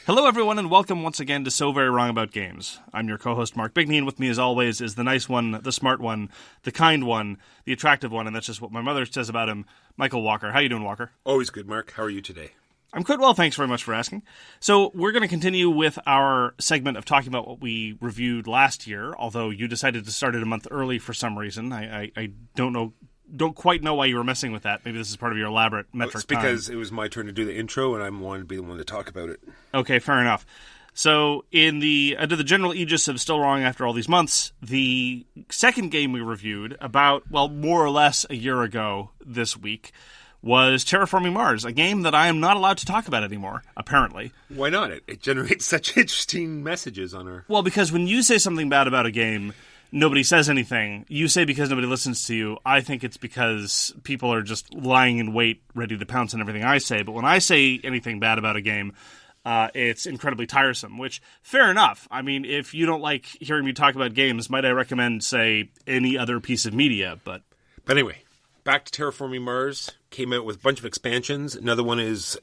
Hello, everyone, and welcome once again to So Very Wrong About Games. I'm your co-host, Mark Bigney, and with me, as always, is the nice one, the smart one, the kind one, the attractive one, and that's just what my mother says about him, Michael Walker. How you doing, Walker? Always good, Mark. How are you today? I'm quite well, thanks very much for asking. So we're going to continue with our segment of talking about what we reviewed last year, although you decided to start it a month early for some reason. I don't quite know why you were messing with that. Maybe this is part of your elaborate metric It's because it was my turn to do the intro, and I wanted to be the one to talk about it. Okay, fair enough. So, under the general aegis of Still Wrong After All These Months, the second game we reviewed about, more or less a year ago this week, was Terraforming Mars, a game that I am not allowed to talk about anymore, apparently. Why not? It generates such interesting messages on our... Well, because when you say something bad about a game, nobody says anything. You say because nobody listens to you. I think it's because people are just lying in wait, ready to pounce on everything I say. But when I say anything bad about a game, it's incredibly tiresome, which, fair enough. I mean, if you don't like hearing me talk about games, might I recommend, say, any other piece of media, But anyway, back to Terraforming Mars. Came out with a bunch of expansions. Another one is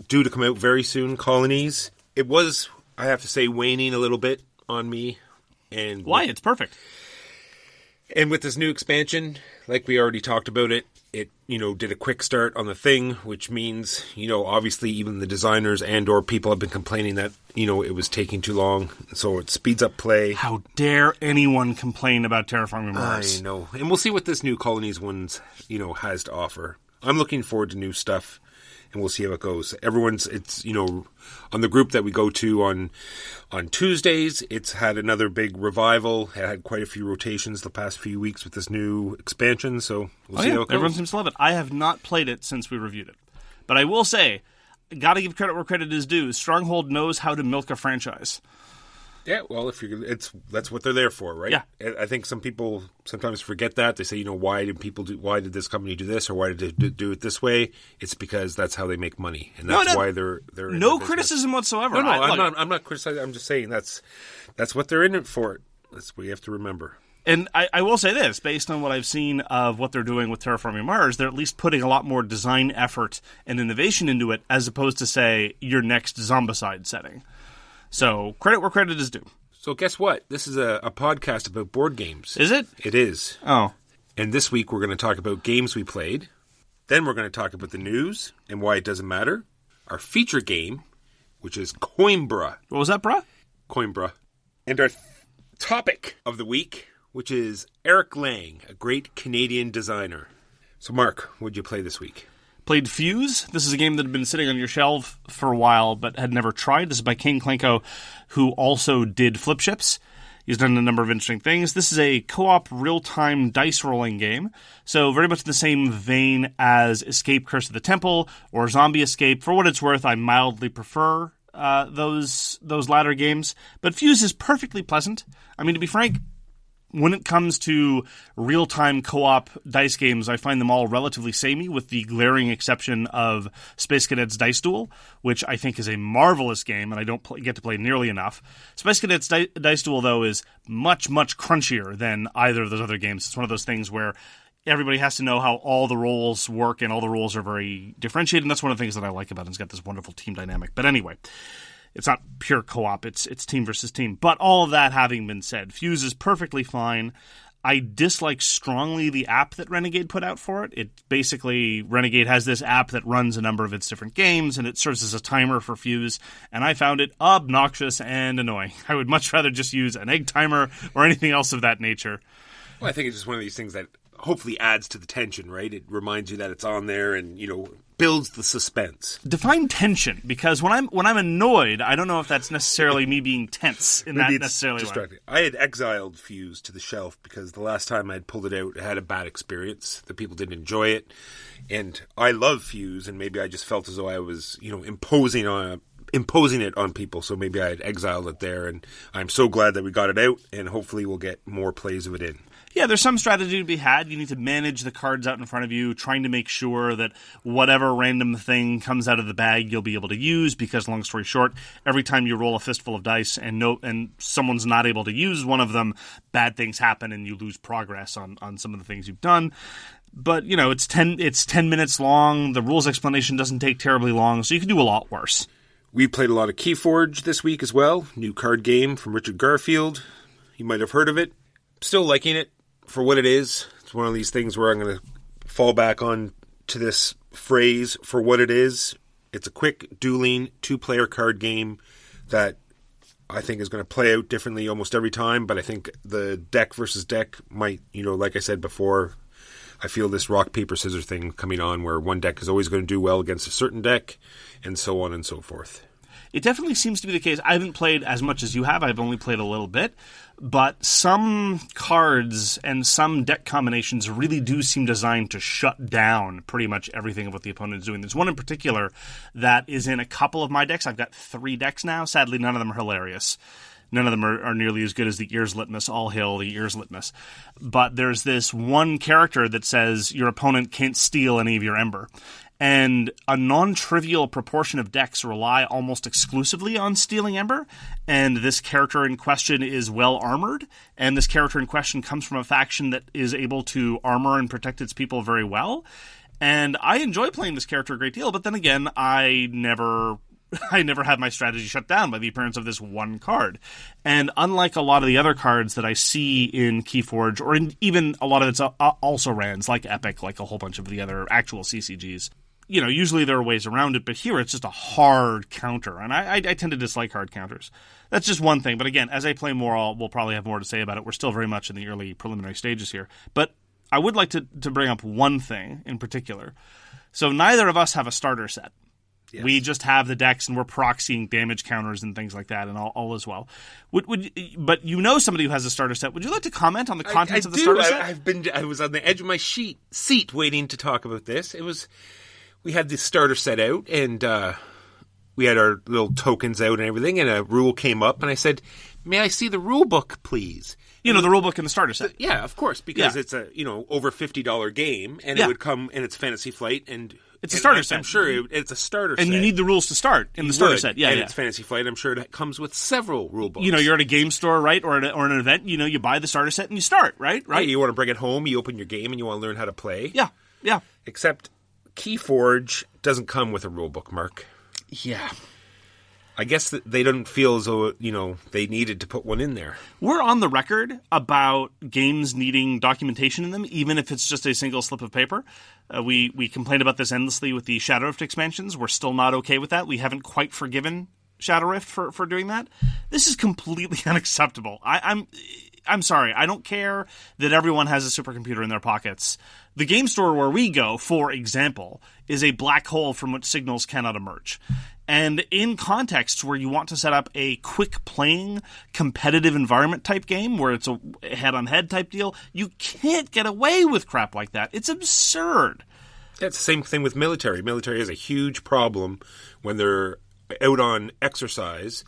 due to come out very soon, Colonies. It was, I have to say, waning a little bit on me. And why? It's perfect. And with this new expansion, like we already talked about it did a quick start on the thing, which means, obviously even the designers and or people have been complaining that, it was taking too long. So it speeds up play. How dare anyone complain about Terraforming Mars? I know. And we'll see what this new Colonies one's, has to offer. I'm looking forward to new stuff. And we'll see how it goes. It's on the group that we go to on Tuesdays, it's had another big revival. It had quite a few rotations the past few weeks with this new expansion, so we'll see how it goes. Everyone seems to love it. I have not played it since we reviewed it. But I will say, gotta give credit where credit is due. Stronghold knows how to milk a franchise. Yeah, well, that's what they're there for, right? Yeah. I think some people sometimes forget that. They say, why did this company do this, or why did they do it this way? It's because that's how they make money, and that's why they're no criticism whatsoever. No, I'm not criticizing. I'm just saying that's what they're in it for. That's what you have to remember. And I will say this, based on what I've seen of what they're doing with Terraforming Mars, they're at least putting a lot more design effort and innovation into it, as opposed to, say, your next Zombicide setting. So, credit where credit is due. So, guess what? This is a podcast about board games. Is it? It is. Oh. And this week, we're going to talk about games we played. Then we're going to talk about the news and why it doesn't matter. Our feature game, which is Coimbra. What was that, bruh? Coimbra. And our topic of the week, which is Eric Lang, a great Canadian designer. So, Mark, what did you play this week? Played Fuse. This is a game that had been sitting on your shelf for a while, but had never tried. This is by Kane Klenko, who also did Flip Ships. He's done a number of interesting things. This is a co-op real-time dice rolling game, so very much in the same vein as Escape Curse of the Temple or Zombie Escape. For what it's worth, I mildly prefer those latter games, but Fuse is perfectly pleasant. I mean, to be frank, when it comes to real-time co-op dice games, I find them all relatively samey, with the glaring exception of Space Cadets Dice Duel, which I think is a marvelous game, and I don't get to play nearly enough. Space Cadets Dice Duel, though, is much, much crunchier than either of those other games. It's one of those things where everybody has to know how all the roles work, and all the roles are very differentiated, and that's one of the things that I like about it. It's got this wonderful team dynamic. But anyway, it's not pure co-op, it's team versus team. But all of that having been said, Fuse is perfectly fine. I dislike strongly the app that Renegade put out for it. Renegade has this app that runs a number of its different games, and it serves as a timer for Fuse, and I found it obnoxious and annoying. I would much rather just use an egg timer or anything else of that nature. Well, I think it's just one of these things that hopefully adds to the tension, right? It reminds you that it's on there and, builds the suspense. Define tension, because when I'm annoyed, I don't know if that's necessarily me being tense in Maybe that necessarily distracting. I had exiled Fuse to the shelf because the last time I had pulled it out, I had a bad experience. The people didn't enjoy it. And I love Fuse, and maybe I just felt as though I was, imposing it on people, so maybe I had exiled it there, and I'm so glad that we got it out, and hopefully we'll get more plays of it in. Yeah, there's some strategy to be had. You need to manage the cards out in front of you, trying to make sure that whatever random thing comes out of the bag you'll be able to use, because, long story short, every time you roll a fistful of dice and someone's not able to use one of them, bad things happen and you lose progress on some of the things you've done. But, it's 10 minutes long. The rules explanation doesn't take terribly long, so you can do a lot worse. We played a lot of KeyForge this week as well. New card game from Richard Garfield. You might have heard of it. Still liking it for what it is. It's one of these things where I'm going to fall back on to this phrase, for what it is. It's a quick dueling 2-player card game that I think is going to play out differently almost every time, but I think the deck versus deck might, like I said before, I feel this rock, paper, scissors thing coming on where one deck is always going to do well against a certain deck, and so on and so forth. It definitely seems to be the case. I haven't played as much as you have. I've only played a little bit. But some cards and some deck combinations really do seem designed to shut down pretty much everything of what the opponent is doing. There's one in particular that is in a couple of my decks. I've got 3 decks now. Sadly, none of them are hilarious. None of them are nearly as good as the Ears Litmus. All hail the Ears Litmus. But there's this one character that says your opponent can't steal any of your Ember. And a non-trivial proportion of decks rely almost exclusively on stealing Ember, and this character in question is well-armored, and this character in question comes from a faction that is able to armor and protect its people very well, and I enjoy playing this character a great deal, but then again, I never have my strategy shut down by the appearance of this one card. And unlike a lot of the other cards that I see in KeyForge, or in even a lot of its also-rans, like Epic, like a whole bunch of the other actual CCGs, usually there are ways around it, but here it's just a hard counter, and I tend to dislike hard counters. That's just one thing, but again, as I play more, we'll probably have more to say about it. We're still very much in the early preliminary stages here. But I would like to bring up one thing in particular. So neither of us have a starter set. Yes. We just have the decks, and we're proxying damage counters and things like that, and all as well. But somebody who has a starter set. Would you like to comment on the contents of the starter set? I was on the edge of my seat waiting to talk about this. We had the starter set out, and we had our little tokens out and everything, and a rule came up, and I said, "May I see the rule book, please?" The rule book and the starter set. Yeah, of course, because it's a over $50 game, and it would come, and it's Fantasy Flight, and it's a starter set. I'm sure it's a starter set. And you need the rules to start in the starter set. Yeah, and it's Fantasy Flight. I'm sure it comes with several rule books. You're at a game store, right, or an event, you buy the starter set and you start, right? Right. You want to bring it home, you open your game, and you want to learn how to play. Yeah. Except KeyForge doesn't come with a rule book, Mark. Yeah. I guess that they don't feel as though, they needed to put one in there. We're on the record about games needing documentation in them, even if it's just a single slip of paper. We complained about this endlessly with the Shadow Rift expansions. We're still not okay with that. We haven't quite forgiven Shadow Rift for doing that. This is completely unacceptable. I'm sorry. I don't care that everyone has a supercomputer in their pockets. The game store where we go, for example, is a black hole from which signals cannot emerge. And in contexts where you want to set up a quick playing, competitive environment type game, where it's a head-on-head type deal, you can't get away with crap like that. It's absurd. That's the same thing with military. Military has a huge problem when they're out on exercise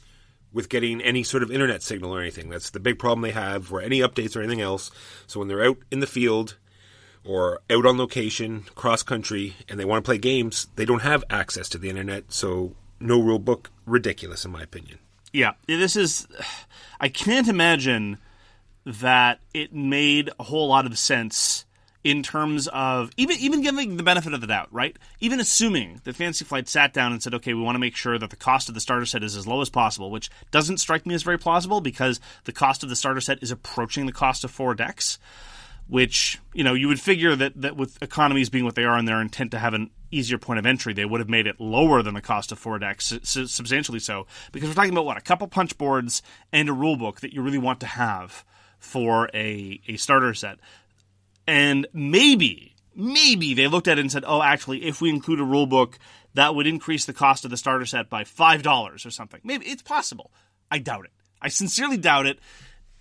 with getting any sort of internet signal or anything. That's the big problem they have, or any updates or anything else. So when they're out in the field or out on location, cross-country, and they want to play games, they don't have access to the internet, so no rule book. Ridiculous, in my opinion. Yeah, this is... I can't imagine that it made a whole lot of sense in terms of... Even giving the benefit of the doubt, right? Even assuming that Fantasy Flight sat down and said, okay, we want to make sure that the cost of the starter set is as low as possible, which doesn't strike me as very plausible because the cost of the starter set is approaching the cost of 4 decks, which, you would figure that with economies being what they are and their intent to have an easier point of entry, they would have made it lower than the cost of 4 decks, substantially so, because we're talking about, a couple punch boards and a rule book that you really want to have for a starter set. And maybe they looked at it and said, oh, actually, if we include a rule book, that would increase the cost of the starter set by $5 or something. Maybe it's possible. I doubt it. I sincerely doubt it.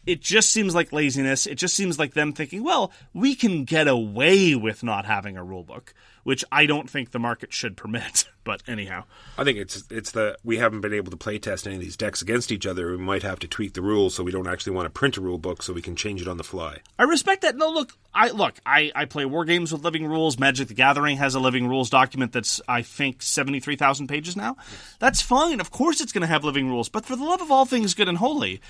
It just seems like laziness. It just seems like them thinking, well, we can get away with not having a rule book, which I don't think the market should permit. But anyhow. I think it's we haven't been able to play test any of these decks against each other. We might have to tweak the rules so we don't actually want to print a rule book so we can change it on the fly. I respect that. No, look, I play war games with living rules. Magic the Gathering has a living rules document that's, I think, 73,000 pages now. Yes. That's fine. Of course it's going to have living rules. But for the love of all things good and holy,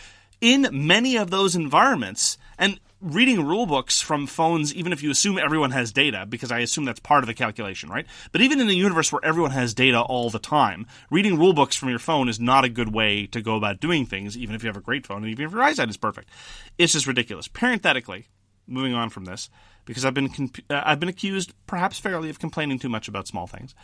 in many of those environments, and reading rulebooks from phones, even if you assume everyone has data, because I assume that's part of the calculation, right? But even in a universe where everyone has data all the time, reading rulebooks from your phone is not a good way to go about doing things, even if you have a great phone and even if your eyesight is perfect. It's just ridiculous. Parenthetically, moving on from this, because I've been accused, perhaps fairly, of complaining too much about small things.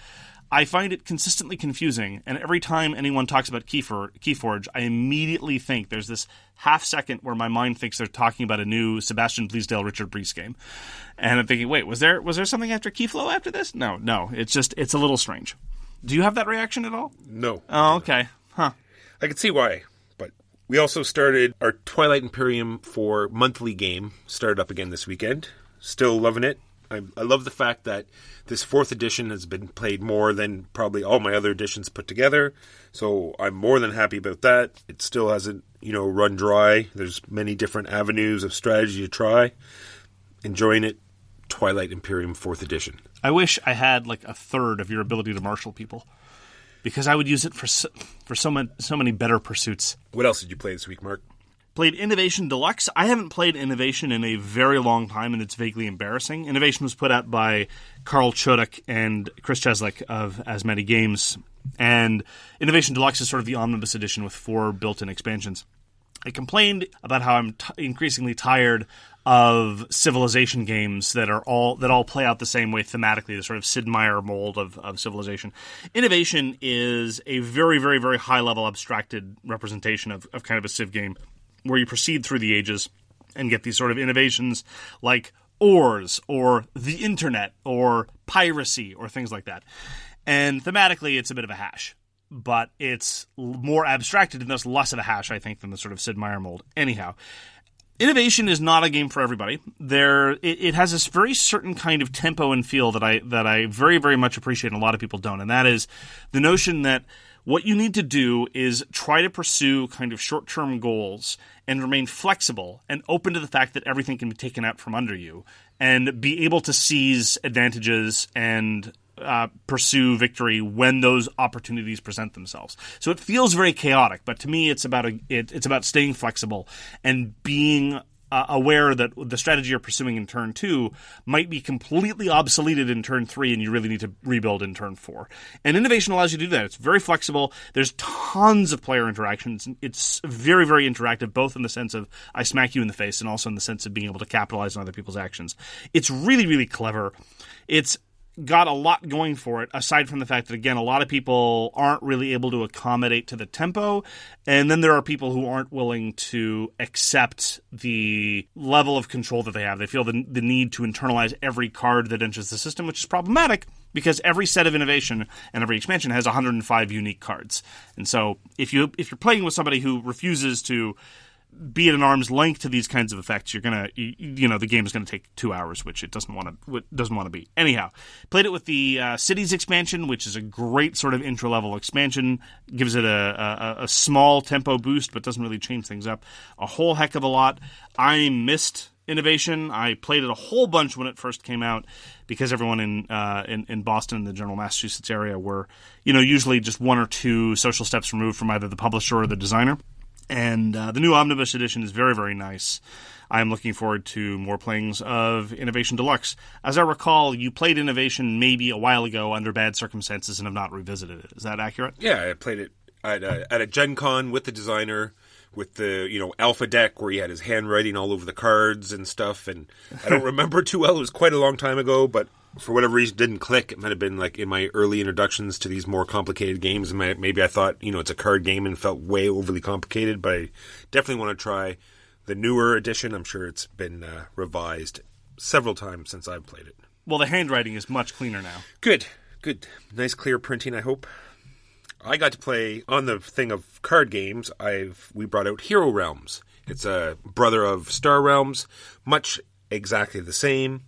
I find it consistently confusing, and every time anyone talks about KeyForge, I immediately think there's this half second where my mind thinks they're talking about a new Sebastian Bleasdale Richard Breese game. And I'm thinking, wait, was there something after Keyflow after this? No, it's a little strange. Do you have that reaction at all? No. Oh, okay. Huh. I can see why, but we also started our Twilight Imperium for monthly game, started up again this weekend. Still loving it. I love the fact that this 4th edition has been played more than probably all my other editions put together. So I'm more than happy about that. It still hasn't, run dry. There's many different avenues of strategy to try. Enjoying it. Twilight Imperium 4th edition. I wish I had like a third of your ability to marshal people, because I would use it for so many better pursuits. What else did you play this week, Mark? Played Innovation Deluxe. I haven't played Innovation in a very long time, and it's vaguely embarrassing. Innovation was put out by Karl Chodek and Chris Cheslick of As Many Games, and Innovation Deluxe is sort of the omnibus edition with 4 built-in expansions. I complained about how I'm increasingly tired of civilization games that all play out the same way thematically, the sort of Sid Meier mold of civilization. Innovation is a very, very, very high-level abstracted representation of kind of a civ game, where you proceed through the ages and get these sort of innovations like ores or the internet or piracy or things like that. And thematically, it's a bit of a hash, but it's more abstracted and thus less of a hash, I think, than the sort of Sid Meier mold. Anyhow, Innovation is not a game for everybody. It has this very certain kind of tempo and feel that I very, very much appreciate, and a lot of people don't, and that is the notion that what you need to do is try to pursue kind of short-term goals and remain flexible and open to the fact that everything can be taken out from under you, and be able to seize advantages and pursue victory when those opportunities present themselves. So it feels very chaotic, but to me it's about staying flexible and being aware that the strategy you're pursuing in turn 2 might be completely obsoleted in turn 3 and you really need to rebuild in turn 4. And Innovation allows you to do that. It's very flexible. There's tons of player interactions. It's very, very interactive, both in the sense of I smack you in the face and also in the sense of being able to capitalize on other people's actions. It's really, really clever. It's got a lot going for it, aside from the fact that, again, a lot of people aren't really able to accommodate to the tempo, and then there are people who aren't willing to accept the level of control that they have. They feel the need to internalize every card that enters the system, which is problematic, because every set of innovation and every expansion has 105 unique cards. And so if you're playing with somebody who refuses to be at an arm's length to these kinds of effects, the game is going to take 2 hours, which it doesn't want to be. Anyhow, played it with the Cities expansion, which is a great sort of intro-level expansion. Gives it a small tempo boost, but doesn't really change things up a whole heck of a lot. I missed Innovation. I played it a whole bunch when it first came out, because everyone in Boston, the general Massachusetts area, were usually just 1 or 2 social steps removed from either the publisher or the designer. And the new Omnibus Edition is very, very nice. I am looking forward to more playings of Innovation Deluxe. As I recall, you played Innovation maybe a while ago under bad circumstances and have not revisited it. Is that accurate? Yeah, I played it at a Gen Con with the designer, with the alpha deck where he had his handwriting all over the cards and stuff. And I don't remember too well. It was quite a long time ago, but for whatever reason didn't click. It might have been like in my early introductions to these more complicated games. Maybe I thought, it's a card game and felt way overly complicated, but I definitely want to try the newer edition. I'm sure it's been revised several times since I've played it. Well, the handwriting is much cleaner now. Good. Nice clear printing, I hope. I got to play, on the thing of card games, we brought out Hero Realms. It's a brother of Star Realms, much exactly the same.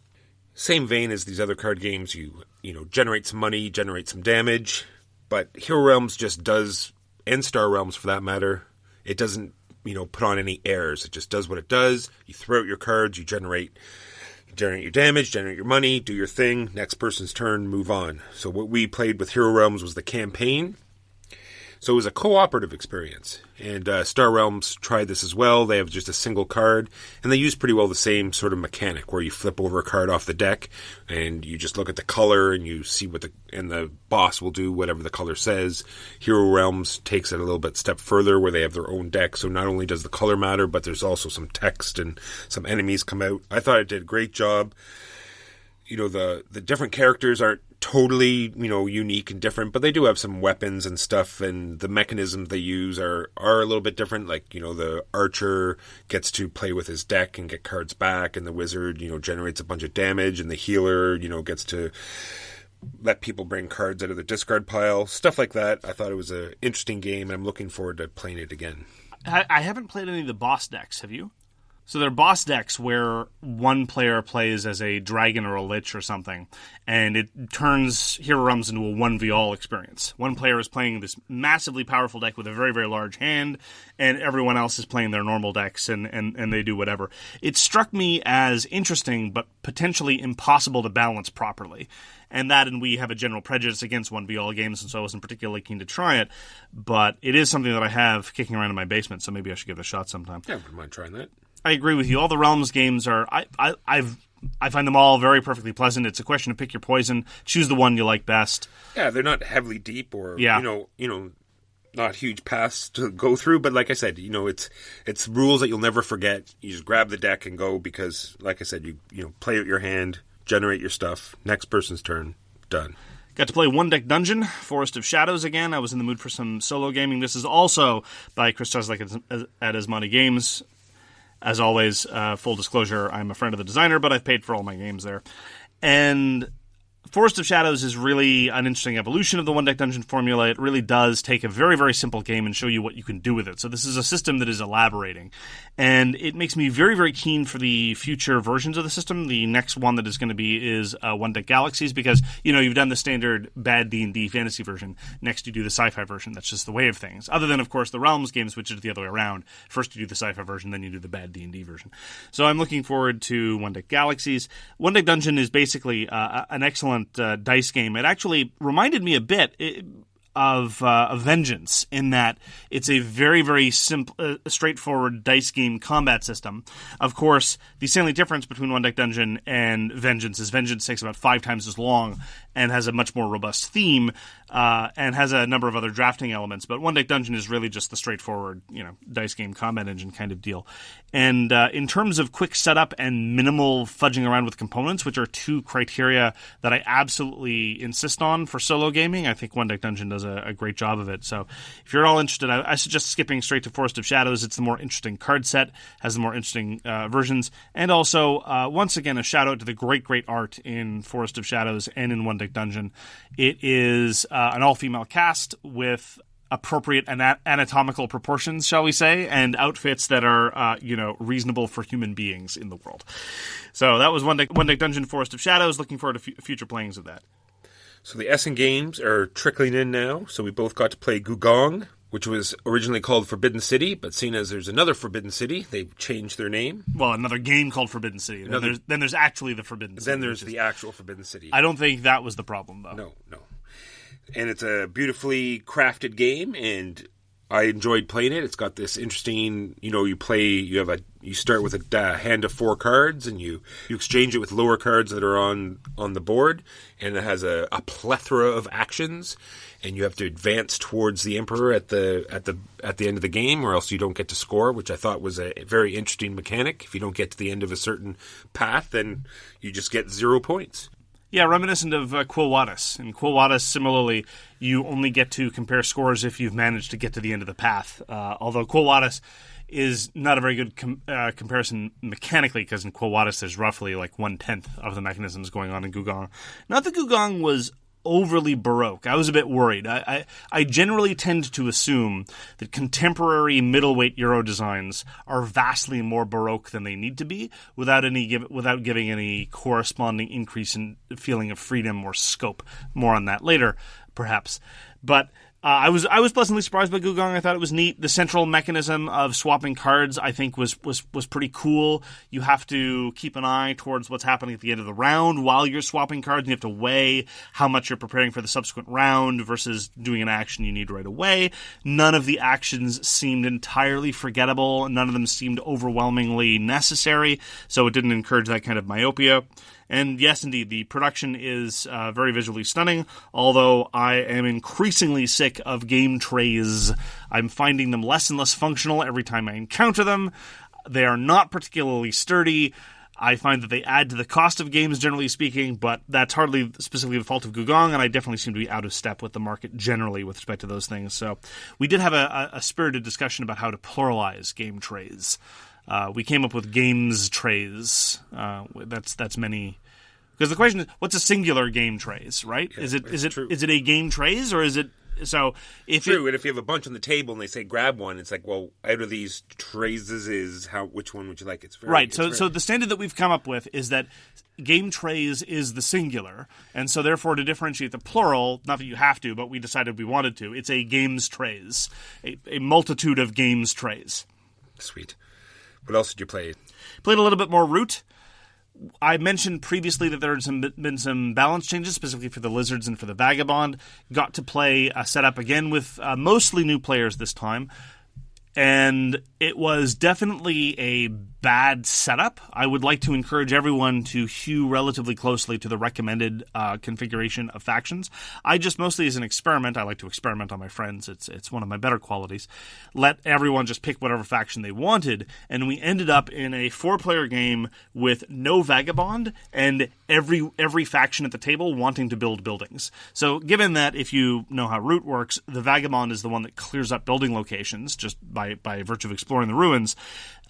Same vein as these other card games. You generate some money, generate some damage, but Hero Realms just does, and Star Realms for that matter, it doesn't, put on any airs. It just does what it does. You throw out your cards, you generate your damage, generate your money, do your thing, next person's turn, move on. So what we played with Hero Realms was the campaign. So it was a cooperative experience. And Star Realms tried this as well. They have just a single card, and they use pretty well the same sort of mechanic where you flip over a card off the deck, and you just look at the color, and you see what the boss will do whatever the color says. Hero Realms takes it a little bit step further, where they have their own deck. So not only does the color matter, but there's also some text and some enemies come out. I thought it did a great job. The different characters aren't totally, unique and different, but they do have some weapons and stuff, and the mechanisms they use are a little bit different. Like, the archer gets to play with his deck and get cards back, and the wizard, generates a bunch of damage, and the healer, gets to let people bring cards out of the discard pile, stuff like that. I thought it was an interesting game, and I'm looking forward to playing it again. I haven't played any of the boss decks, have you? So they're boss decks where one player plays as a dragon or a lich or something, and it turns Hero Realms into a 1v-all experience. One player is playing this massively powerful deck with a very, very large hand, and everyone else is playing their normal decks, and they do whatever. It struck me as interesting, but potentially impossible to balance properly. And we have a general prejudice against 1v-all games, and so I wasn't particularly keen to try it. But it is something that I have kicking around in my basement, so maybe I should give it a shot sometime. Yeah, I wouldn't mind trying that. I agree with you. All the Realms games are I find them all very perfectly pleasant. It's a question of pick your poison, choose the one you like best. Yeah, they're not heavily deep or not huge paths to go through. But like I said, it's rules that you'll never forget. You just grab the deck and go because, like I said, you play out your hand, generate your stuff. Next person's turn, done. Got to play One Deck Dungeon, Forest of Shadows again. I was in the mood for some solo gaming. This is also by Chris Tuslak at Asmani Games. As always, full disclosure, I'm a friend of the designer, but I've paid for all my games there. And Forest of Shadows is really an interesting evolution of the one-deck dungeon formula. It really does take a very, very simple game and show you what you can do with it. So this is a system that is elaborating. And it makes me very, very keen for the future versions of the system. The next one that is going to be is One-Deck Galaxies, because, you've done the standard bad D&D fantasy version. Next you do the sci-fi version. That's just the way of things. Other than, of course, the Realms games, which is the other way around. First you do the sci-fi version, then you do the bad D&D version. So I'm looking forward to One-Deck Galaxies. One-Deck Dungeon is basically an excellent dice game. It actually reminded me a bit of Vengeance in that it's a very, very simple, straightforward dice game combat system. Of course, the salient difference between One Deck Dungeon and Vengeance is Vengeance takes about 5 times as long and has a much more robust theme and has a number of other drafting elements. But One Deck Dungeon is really just the straightforward, dice game combat engine kind of deal. And in terms of quick setup and minimal fudging around with components, which are 2 criteria that I absolutely insist on for solo gaming, I think One Deck Dungeon does a great job of it. So if you're at all interested, I suggest skipping straight to Forest of Shadows. It's the more interesting card set, has the more interesting versions. And also, once again, a shout out to the great, great art in Forest of Shadows and in One Deck Dungeon. It is an all-female cast with appropriate anatomical proportions, shall we say, and outfits that are, reasonable for human beings in the world. So that was One Deck Dungeon, Forest of Shadows. Looking forward to future playings of that. So the Essen games are trickling in now. So we both got to play Gugong, which was originally called Forbidden City, but seeing as there's another Forbidden City, they've changed their name. Well, another game called Forbidden City. Then there's actually the Forbidden City. Then there's the actual Forbidden City. I don't think that was the problem, though. No. And it's a beautifully crafted game, and I enjoyed playing it. It's got this interesting, you start with a hand of 4 cards, and you exchange it with lower cards that are on the board, and it has a plethora of actions, and you have to advance towards the Emperor at the end of the game, or else you don't get to score, which I thought was a very interesting mechanic. If you don't get to the end of a certain path, then you just get 0 points. Yeah, reminiscent of Quo Vadis. In Quo Vadis, similarly, you only get to compare scores if you've managed to get to the end of the path. Although Quo Vadis is not a very good comparison mechanically, because in Quo Vadis there's roughly like 1/10 of the mechanisms going on in Gugong. Not that Gugong was overly Baroque. I was a bit worried. I generally tend to assume that contemporary middleweight Euro designs are vastly more Baroque than they need to be, without giving any corresponding increase in feeling of freedom or scope. More on that later, perhaps. But I was pleasantly surprised by Gugong. I thought it was neat. The central mechanism of swapping cards, I think, was pretty cool. You have to keep an eye towards what's happening at the end of the round while you're swapping cards. And you have to weigh how much you're preparing for the subsequent round versus doing an action you need right away. None of the actions seemed entirely forgettable. None of them seemed overwhelmingly necessary, so it didn't encourage that kind of myopia. And yes, indeed, the production is very visually stunning, although I am increasingly sick of game trays. I'm finding them less and less functional every time I encounter them. They are not particularly sturdy. I find that they add to the cost of games, generally speaking, but that's hardly specifically the fault of Gugong, and I definitely seem to be out of step with the market generally with respect to those things. So we did have a spirited discussion about how to pluralize game trays. We came up with games trays. That's many. Because the question is, what's a singular game trays, right? Yeah, is it a game trays, or is it so? If true, and if you have a bunch on the table and they say grab one, it's like, well, out of these trays which one would you like? It's very, right. It's so the standard that we've come up with is that game trays is the singular, and so therefore to differentiate the plural, not that you have to, but we decided we wanted to. It's a games trays, a multitude of games trays. Sweet. What else did you play? Played a little bit more Root. I mentioned previously that there had been some balance changes, specifically for the Lizards and for the Vagabond. Got to play a setup again with mostly new players this time. And it was definitely a bad setup. I would like to encourage everyone to hew relatively closely to the recommended configuration of factions. I just mostly as an experiment, I like to experiment on my friends. It's one of my better qualities. Let everyone just pick whatever faction they wanted, and we ended up in a 4-player game with no Vagabond and every faction at the table wanting to build buildings. So given that, if you know how Root works, the Vagabond is the one that clears up building locations just by virtue of exploring the ruins,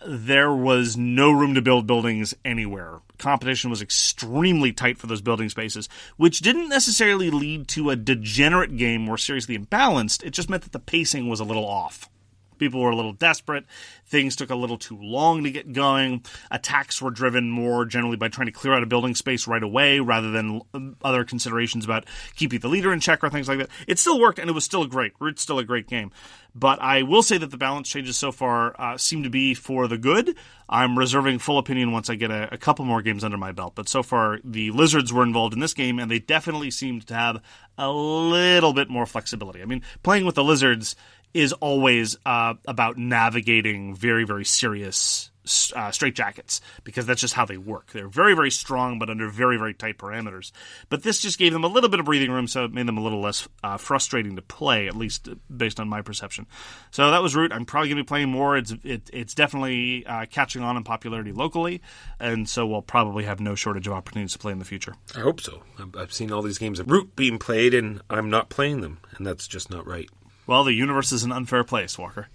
there was no room to build buildings anywhere. Competition was extremely tight for those building spaces, which didn't necessarily lead to a degenerate game more seriously imbalanced. It just meant that the pacing was a little off. People were a little desperate. Things took a little too long to get going. Attacks were driven more generally by trying to clear out a building space right away rather than other considerations about keeping the leader in check or things like that. It still worked, and it was still great. Root's still a great game. But I will say that the balance changes so far seem to be for the good. I'm reserving full opinion once I get a couple more games under my belt. But so far, the Lizards were involved in this game, and they definitely seemed to have a little bit more flexibility. I mean, playing with the Lizards is always about navigating very, very serious straitjackets, because that's just how they work. They're very, very strong, but under very, very tight parameters. But this just gave them a little bit of breathing room, so it made them a little less frustrating to play, at least based on my perception. So that was Root. I'm probably going to be playing more. It's definitely catching on in popularity locally, and so we'll probably have no shortage of opportunities to play in the future. I hope so. I've seen all these games of Root being played, and I'm not playing them, and that's just not right. Well, the universe is an unfair place, Walker.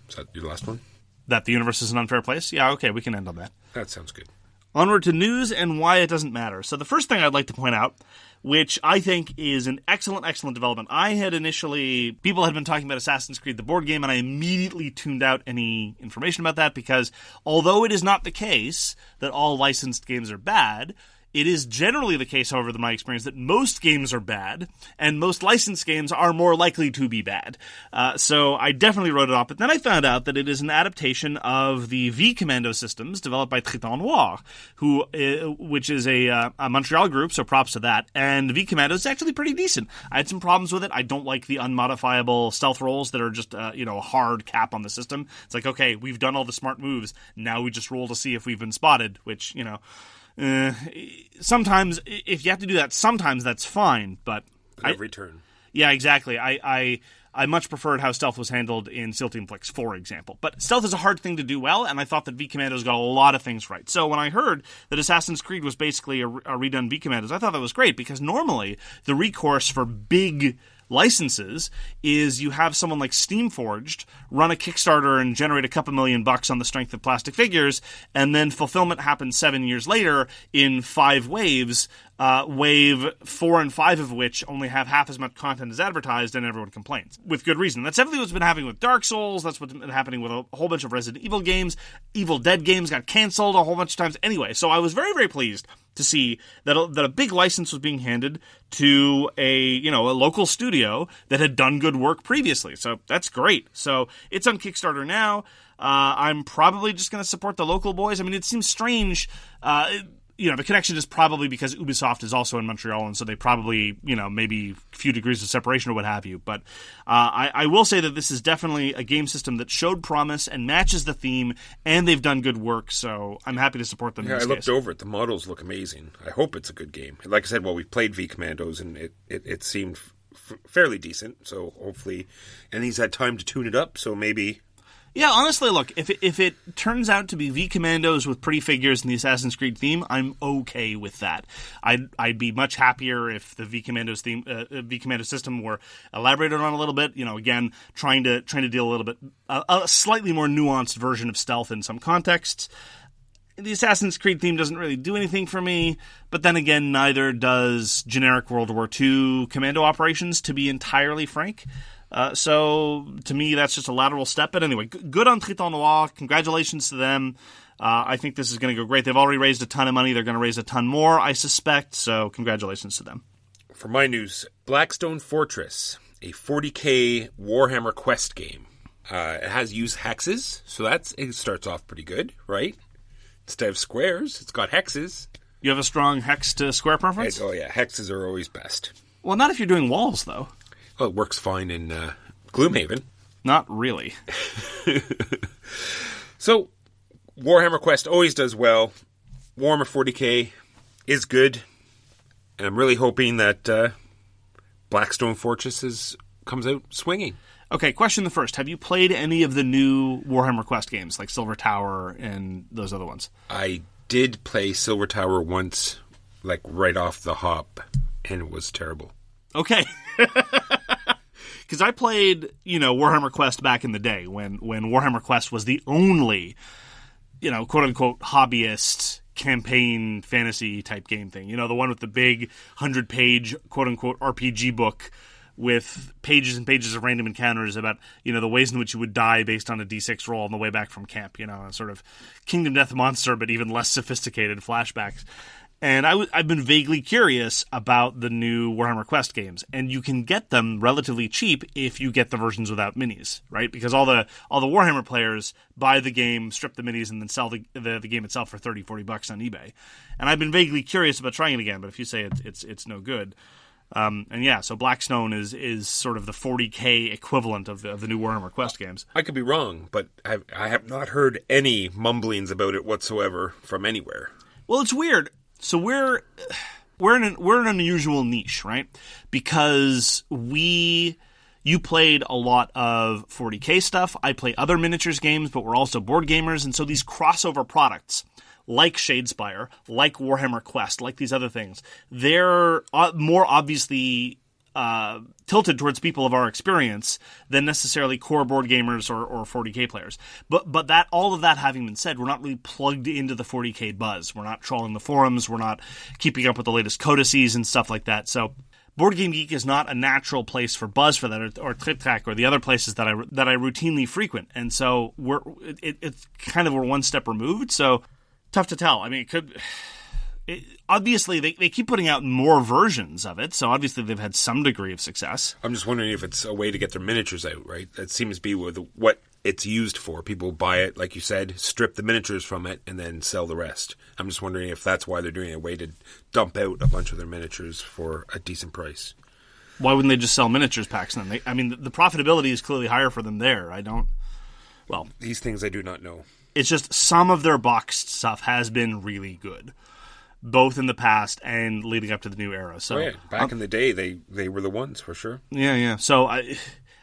Is that your last one? That the universe is an unfair place? Yeah, okay, we can end on that. That sounds good. Onward to news and why it doesn't matter. So the first thing I'd like to point out, which I think is an excellent, excellent development. People had been talking about Assassin's Creed, the board game, and I immediately tuned out any information about that because although it is not the case that all licensed games are bad, it is generally the case, however, in my experience, that most games are bad, and most licensed games are more likely to be bad. So I definitely wrote it off, but then I found out that it is an adaptation of the V Commando systems developed by Triton Noir, which is a Montreal group, so props to that. And V Commando is actually pretty decent. I had some problems with it. I don't like the unmodifiable stealth rolls that are just a hard cap on the system. It's like, okay, we've done all the smart moves, now we just roll to see if we've been spotted, which, sometimes, if you have to do that, sometimes that's fine, but every turn. Yeah, exactly. I much preferred how stealth was handled in Steel Team Flicks, for example. But stealth is a hard thing to do well, and I thought that V Commandos got a lot of things right. So when I heard that Assassin's Creed was basically a redone V Commandos, I thought that was great, because normally the recourse for big licenses is you have someone like Steamforged run a Kickstarter and generate a couple $1 million on the strength of plastic figures, and then fulfillment happens 7 years later in 5 waves Wave 4 and 5 of which only have half as much content as advertised, and everyone complains. With good reason. That's definitely what's been happening with Dark Souls. That's what's been happening with a whole bunch of Resident Evil games. Evil Dead games got canceled a whole bunch of times. Anyway, so I was very, very pleased to see that a big license was being handed to a local studio that had done good work previously. So that's great. So it's on Kickstarter now. I'm probably just going to support the local boys. I mean, it seems strange. The connection is probably because Ubisoft is also in Montreal, and so they probably, maybe a few degrees of separation or what have you. But I will say that this is definitely a game system that showed promise and matches the theme, and they've done good work, so I'm happy to support them in this I looked case. over it. The models look amazing. I hope it's a good game. Like I said, we've played V Commandos, and it seemed fairly decent, so hopefully... And he's had time to tune it up, so maybe... Yeah, honestly, look, if it turns out to be V Commandos with pretty figures in the Assassin's Creed theme, I'm okay with that. I'd be much happier if the V Commandos theme, V Commando system were elaborated on a little bit. Again, trying to deal a little bit a slightly more nuanced version of stealth in some contexts. The Assassin's Creed theme doesn't really do anything for me, but then again, neither does generic World War II commando operations, to be entirely frank. So, to me, that's just a lateral step. But anyway, good on Triton Noir. Congratulations to them. I think this is going to go great. They've already raised a ton of money. They're going to raise a ton more, I suspect. So, congratulations to them. For my news, Blackstone Fortress, a 40k Warhammer Quest game. It has used hexes, so it starts off pretty good, right? Instead of squares, it's got hexes. You have a strong hex to square preference? Oh, yeah. Hexes are always best. Well, not if you're doing walls, though. Well, it works fine in Gloomhaven. Not really. So, Warhammer Quest always does well. Warhammer 40k is good. And I'm really hoping that Blackstone Fortress comes out swinging. Okay, question the first. Have you played any of the new Warhammer Quest games, like Silver Tower and those other ones? I did play Silver Tower once, like right off the hop, and it was terrible. Okay. Because I played, Warhammer Quest back in the day when Warhammer Quest was the only, quote-unquote hobbyist campaign fantasy type game thing. The one with the big 100-page, quote-unquote RPG book with pages and pages of random encounters about, the ways in which you would die based on a D6 roll on the way back from camp, a sort of Kingdom Death Monster, but even less sophisticated flashbacks. And I've been vaguely curious about the new Warhammer Quest games, and you can get them relatively cheap if you get the versions without minis, right? Because all the Warhammer players buy the game, strip the minis, and then sell the game itself for $30-$40 on eBay. And I've been vaguely curious about trying it again, but if you say it's no good, so Blackstone is sort of the 40k equivalent of the new Warhammer Quest games. I could be wrong, but I have not heard any mumblings about it whatsoever from anywhere. Well, it's weird. So we're in an unusual niche, right? Because you played a lot of 40k stuff. I play other miniatures games, but we're also board gamers, and so these crossover products, like Shadespire, like Warhammer Quest, like these other things, they're more obviously tilted towards people of our experience than necessarily core board gamers or 40k players. But that all of that having been said, we're not really plugged into the 40k buzz. We're not trawling the forums. We're not keeping up with the latest codices and stuff like that. So Board Game Geek is not a natural place for buzz for that, or Trip Track, or the other places that I routinely weekend. And so it's kind of we're one step removed. So tough to tell. I mean, obviously, they keep putting out more versions of it, so obviously they've had some degree of success. I'm just wondering if it's a way to get their miniatures out, right? That seems to be what it's used for. People buy it, like you said, strip the miniatures from it, and then sell the rest. I'm just wondering if that's why they're doing it, a way to dump out a bunch of their miniatures for a decent price. Why wouldn't they just sell miniatures packs then? The profitability is clearly higher for them there. These things I do not know. It's just some of their boxed stuff has been really good, both in the past and leading up to the new era. So, back in the day, they were the ones for sure. Yeah. So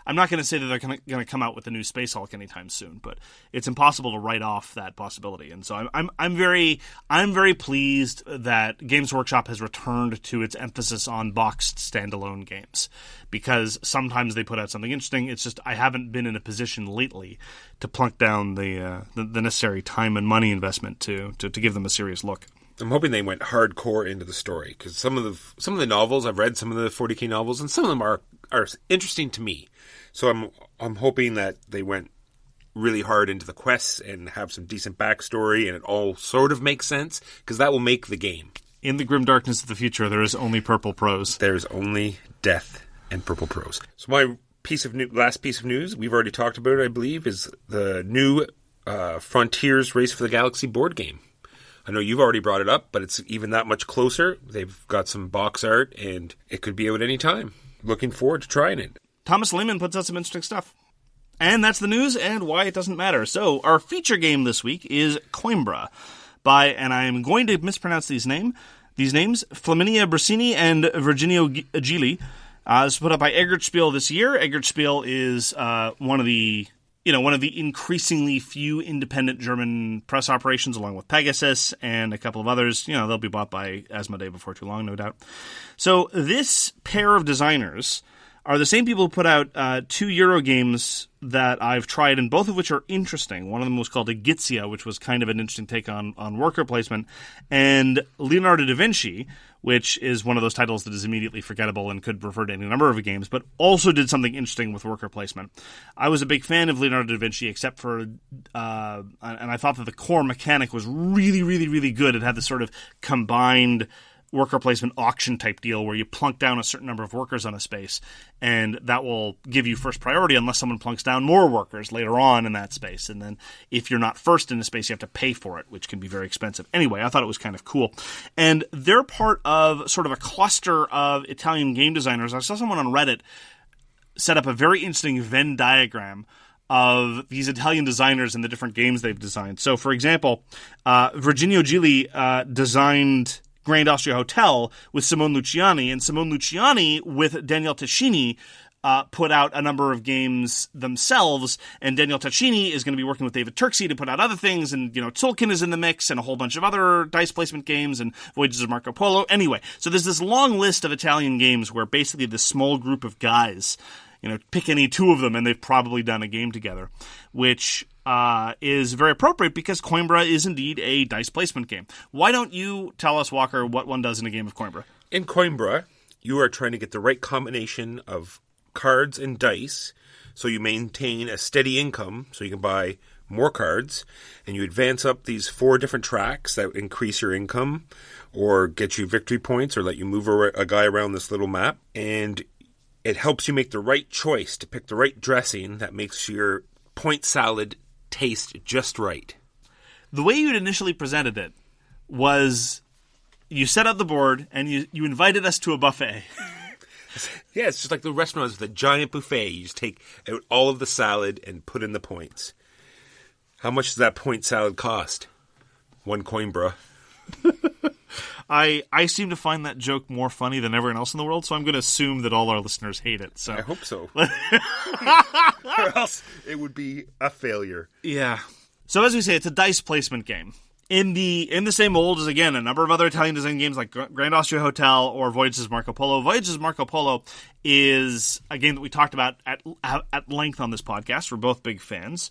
I'm not going to say that they're going to come out with a new Space Hulk anytime soon, but it's impossible to write off that possibility. And so I'm very pleased that Games Workshop has returned to its emphasis on boxed standalone games, because sometimes they put out something interesting. It's just I haven't been in a position lately to plunk down the necessary time and money investment to give them a serious look. I'm hoping they went hardcore into the story, because some of the novels I've read, some of the 40k novels, and some of them are interesting to me. So I'm hoping that they went really hard into the quests and have some decent backstory, and it all sort of makes sense, because that will make the game. In the grim darkness of the future, there is only purple prose. There's only death and purple prose. So my last piece of news, we've already talked about it, I believe, is the new Frontiers Race for the Galaxy board game. I know you've already brought it up, but it's even that much closer. They've got some box art, and it could be out any time. Looking forward to trying it. Thomas Lehman puts out some interesting stuff. And that's the news and why it doesn't matter. So our feature game this week is Coimbra by, and I'm going to mispronounce these names, Flaminia Brasini and Virginio Gili. This was put up by Eggertspiel this year. Eggertspiel is one of the increasingly few independent German press operations, along with Pegasus and a couple of others. They'll be bought by Asmodee before too long, no doubt. So this pair of designers are the same people who put out 2 Euro games that I've tried, and both of which are interesting. One of them was called Egizia, which was kind of an interesting take on worker placement, and Leonardo da Vinci, which is one of those titles that is immediately forgettable and could refer to any number of games, but also did something interesting with worker placement. I was a big fan of Leonardo da Vinci, except for, and I thought that the core mechanic was really, really, really good. It had this sort of combined worker placement auction type deal where you plunk down a certain number of workers on a space, and that will give you first priority unless someone plunks down more workers later on in that space. And then if you're not first in a space, you have to pay for it, which can be very expensive. Anyway, I thought it was kind of cool. And they're part of sort of a cluster of Italian game designers. I saw someone on Reddit set up a very interesting Venn diagram of these Italian designers and the different games they've designed. So, for example, Virginio Gili designed Grand Austria Hotel with Simone Luciani, and Simone Luciani with Daniele Tascini put out a number of games themselves, and Daniele Tascini is going to be working with David Turksey to put out other things, and Tolkien is in the mix, and a whole bunch of other dice placement games, and Voyages of Marco Polo. Anyway, so there's this long list of Italian games where basically this small group of guys, pick any 2 of them, and they've probably done a game together, which is very appropriate because Coimbra is indeed a dice placement game. Why don't you tell us, Walker, what one does in a game of Coimbra? In Coimbra, you are trying to get the right combination of cards and dice so you maintain a steady income so you can buy more cards, and you advance up these 4 different tracks that increase your income or get you victory points or let you move a guy around this little map, and it helps you make the right choice to pick the right dressing that makes your point salad taste just right. The way you'd initially presented it was you set up the board and you invited us to a buffet. Yeah, it's just like the restaurants with a giant buffet. You just take out all of the salad and put in the points. How much does that point salad cost? 1 Coimbra. I seem to find that joke more funny than everyone else in the world, so I'm going to assume that all our listeners hate it. So I hope so. Or else it would be a failure. Yeah. So as we say, it's a dice placement game. In the same mold as, again, a number of other Italian design games like Grand Austria Hotel or Voyages of Marco Polo. Voyages of Marco Polo is a game that we talked about at length on this podcast. We're both big fans.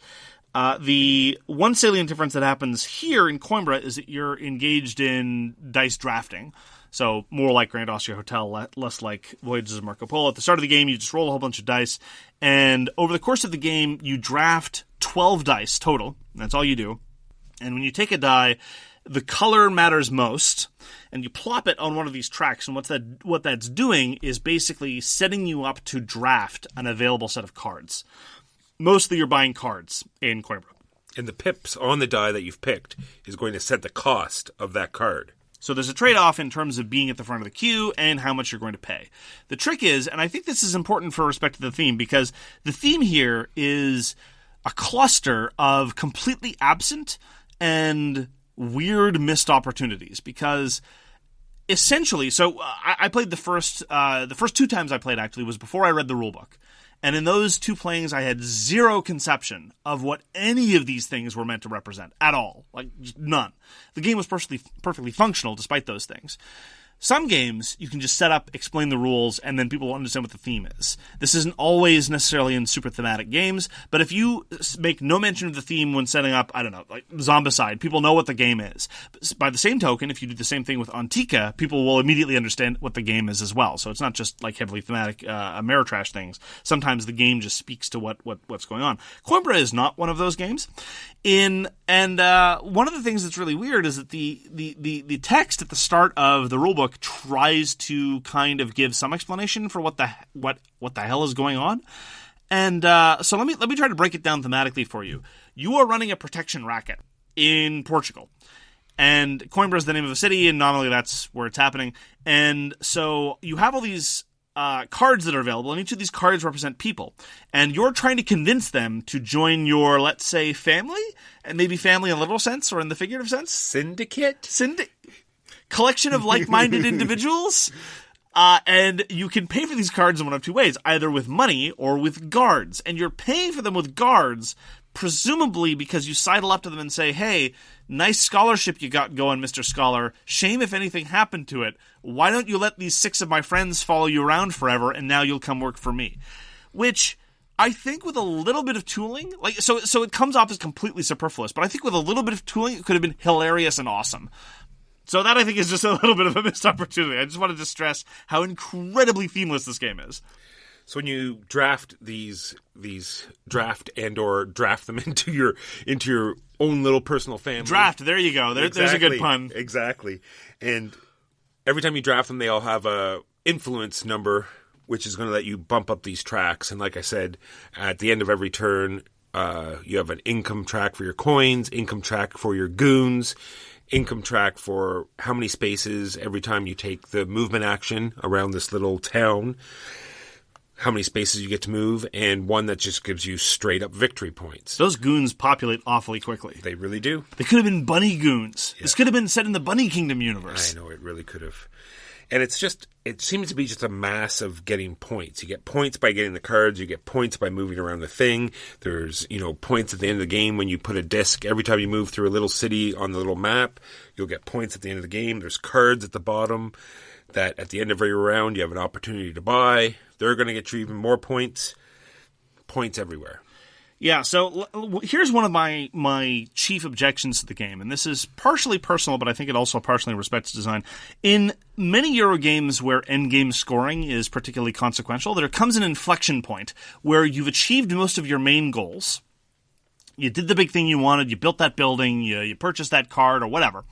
The one salient difference that happens here in Coimbra is that you're engaged in dice drafting. So more like Grand Austria Hotel, less like Voyages of Marco Polo. At the start of the game, you just roll a whole bunch of dice. And over the course of the game, you draft 12 dice total. That's all you do. And when you take a die, the color matters most. And you plop it on one of these tracks. And what that's doing is basically setting you up to draft an available set of cards. Mostly you're buying cards in Coimbra. And the pips on the die that you've picked is going to set the cost of that card. So there's a trade-off in terms of being at the front of the queue and how much you're going to pay. The trick is, and I think this is important for respect to the theme, because the theme here is a cluster of completely absent and weird missed opportunities. Because essentially, so I played the first 2 times I played actually was before I read the rulebook. And in those 2 playings, I had zero conception of what any of these things were meant to represent at all. Like, none. The game was perfectly functional despite those things. Some games, you can just set up, explain the rules, and then people will understand what the theme is. This isn't always necessarily in super thematic games, but if you make no mention of the theme when setting up, I don't know, like Zombicide, people know what the game is. By the same token, if you do the same thing with Antica, people will immediately understand what the game is as well. So it's not just like heavily thematic Ameritrash things. Sometimes the game just speaks to what's going on. Coimbra is not one of those games. One of the things that's really weird is that the text at the start of the rulebook tries to kind of give some explanation for what the hell is going on. And so let me try to break it down thematically for you. You are running a protection racket in Portugal. And Coimbra is the name of a city, and nominally that's where it's happening. And so you have all these cards that are available, and each of these cards represent people. And you're trying to convince them to join your, let's say, family, and maybe family in a literal sense or in the figurative sense. Syndicate? Collection of like-minded individuals. And you can pay for these cards in one of two ways, either with money or with guards. And you're paying for them with guards, presumably because you sidle up to them and say, hey, nice scholarship you got going, Mr. Scholar. Shame if anything happened to it. Why don't you let these 6 of my friends follow you around forever, and now you'll come work for me? Which I think with a little bit of tooling, so it comes off as completely superfluous, but I think with a little bit of tooling, it could have been hilarious and awesome. So that, I think, is just a little bit of a missed opportunity. I just wanted to stress how incredibly themeless this game is. So when you draft these draft and/or draft them into your own little personal family. Draft, there you go. There's a good pun. Exactly. And every time you draft them, they all have a influence number, which is going to let you bump up these tracks. And like I said, at the end of every turn, you have an income track for your coins, income track for your goons, income track for how many spaces every time you take the movement action around this little town, how many spaces you get to move, and one that just gives you straight up victory points. Those goons populate awfully quickly. They really do. They could have been bunny goons. Yeah. This could have been set in the Bunny Kingdom universe. I know, it really could have. And it seems to be just a mass of getting points. You get points by getting the cards. You get points by moving around the thing. There's, points at the end of the game when you put a disc. Every time you move through a little city on the little map, you'll get points at the end of the game. There's cards at the bottom that at the end of every round you have an opportunity to buy. They're going to get you even more points. Points everywhere. Yeah, so here's one of my chief objections to the game, and this is partially personal, but I think it also partially respects design. In many Euro games where endgame scoring is particularly consequential, there comes an inflection point where you've achieved most of your main goals. You did the big thing you wanted, you built that building, you purchased that card, or whatever.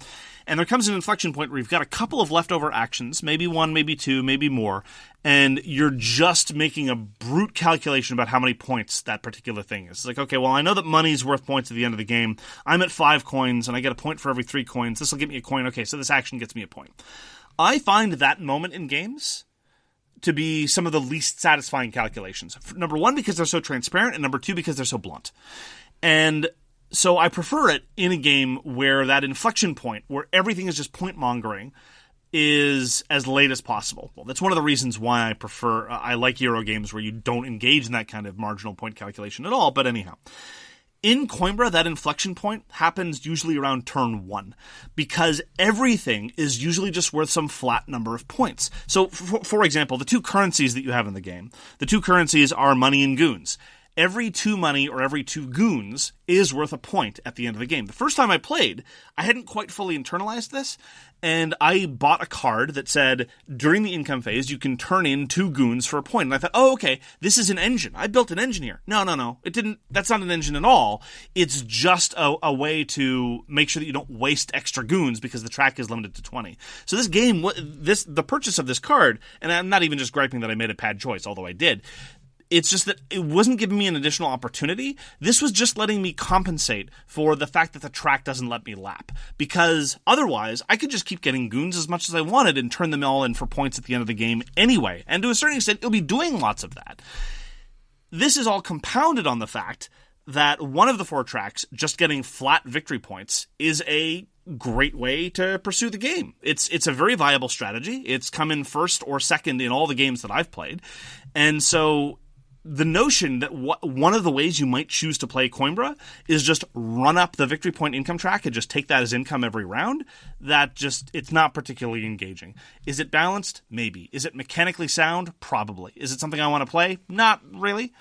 And there comes an inflection point where you've got a couple of leftover actions, maybe one, maybe two, maybe more, and you're just making a brute calculation about how many points that particular thing is. It's like, okay, well, I know that money's worth points at the end of the game. I'm at 5 coins, and I get a point for every 3 coins. This will get me a coin. Okay, so this action gets me a point. I find that moment in games to be some of the least satisfying calculations. Number one, because they're so transparent, and number two, because they're so blunt. And so I prefer it in a game where that inflection point, where everything is just point mongering, is as late as possible. Well, that's one of the reasons why I like Euro games where you don't engage in that kind of marginal point calculation at all, but anyhow. In Coimbra, that inflection point happens usually around turn 1, because everything is usually just worth some flat number of points. So, for example, the 2 currencies that you have in the game, the 2 currencies are money and goons. Every 2 money or every 2 goons is worth a point at the end of the game. The first time I played, I hadn't quite fully internalized this, and I bought a card that said, during the income phase, you can turn in 2 goons for a point. And I thought, oh, okay, this is an engine. I built an engine here. No. That's not an engine at all. It's just a way to make sure that you don't waste extra goons because the track is limited to 20. So this game, the purchase of this card, and I'm not even just griping that I made a bad choice, although I did. It's just that it wasn't giving me an additional opportunity. This was just letting me compensate for the fact that the track doesn't let me lap. Because otherwise, I could just keep getting goons as much as I wanted and turn them all in for points at the end of the game anyway. And to a certain extent, it'll be doing lots of that. This is all compounded on the fact that one of the 4 tracks, just getting flat victory points, is a great way to pursue the game. It's a very viable strategy. It's come in first or second in all the games that I've played. And so the notion that one of the ways you might choose to play Coimbra is just run up the victory point income track and just take that as income every round, it's not particularly engaging. Is it balanced? Maybe. Is it mechanically sound? Probably. Is it something I want to play? Not really.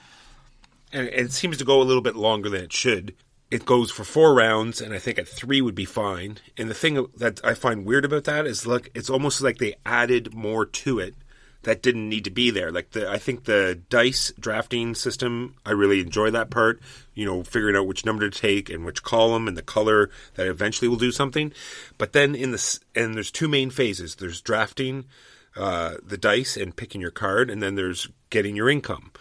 And it seems to go a little bit longer than it should. It goes for 4 rounds, and I think at 3 would be fine. And the thing that I find weird about that is, it's almost like they added more to it that didn't need to be there. I think the dice drafting system, I really enjoy that part. Figuring out which number to take and which column and the color that eventually will do something. But then and there's 2 main phases. There's drafting the dice and picking your card, and then there's getting your income.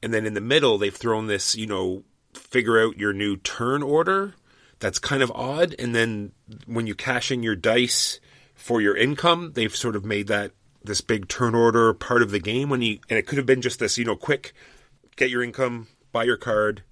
And then in the middle, they've thrown this, figure out your new turn order. That's kind of odd. And then when you cash in your dice for your income, they've sort of made that this big turn order part of the game and it could have been just this, quick, get your income, buy your card,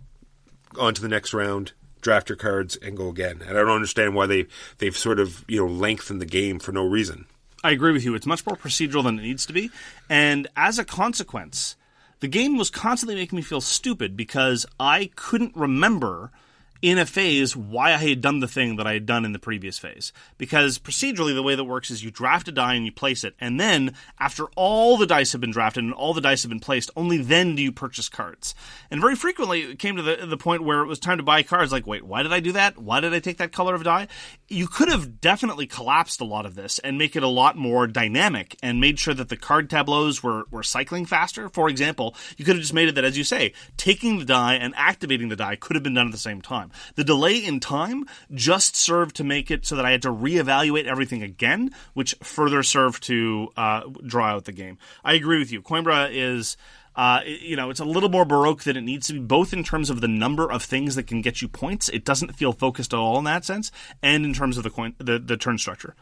on to the next round, draft your cards, and go again. And I don't understand why they've sort of, lengthened the game for no reason. I agree with you. It's much more procedural than it needs to be. And as a consequence, the game was constantly making me feel stupid because I couldn't remember in a phase why I had done the thing that I had done in the previous phase. Because procedurally, the way that works is you draft a die and you place it, and then, after all the dice have been drafted and all the dice have been placed, only then do you purchase cards. And very frequently, it came to the point where it was time to buy cards, wait, why did I do that? Why did I take that color of die? You could have definitely collapsed a lot of this and make it a lot more dynamic and made sure that the card tableaus were cycling faster. For example, you could have just made it that, as you say, taking the die and activating the die could have been done at the same time. The delay in time just served to make it so that I had to reevaluate everything again, which further served to draw out the game. I agree with you. Coimbra is, it's a little more Baroque than it needs to be, both in terms of the number of things that can get you points. It doesn't feel focused at all in that sense, and in terms of the turn structure.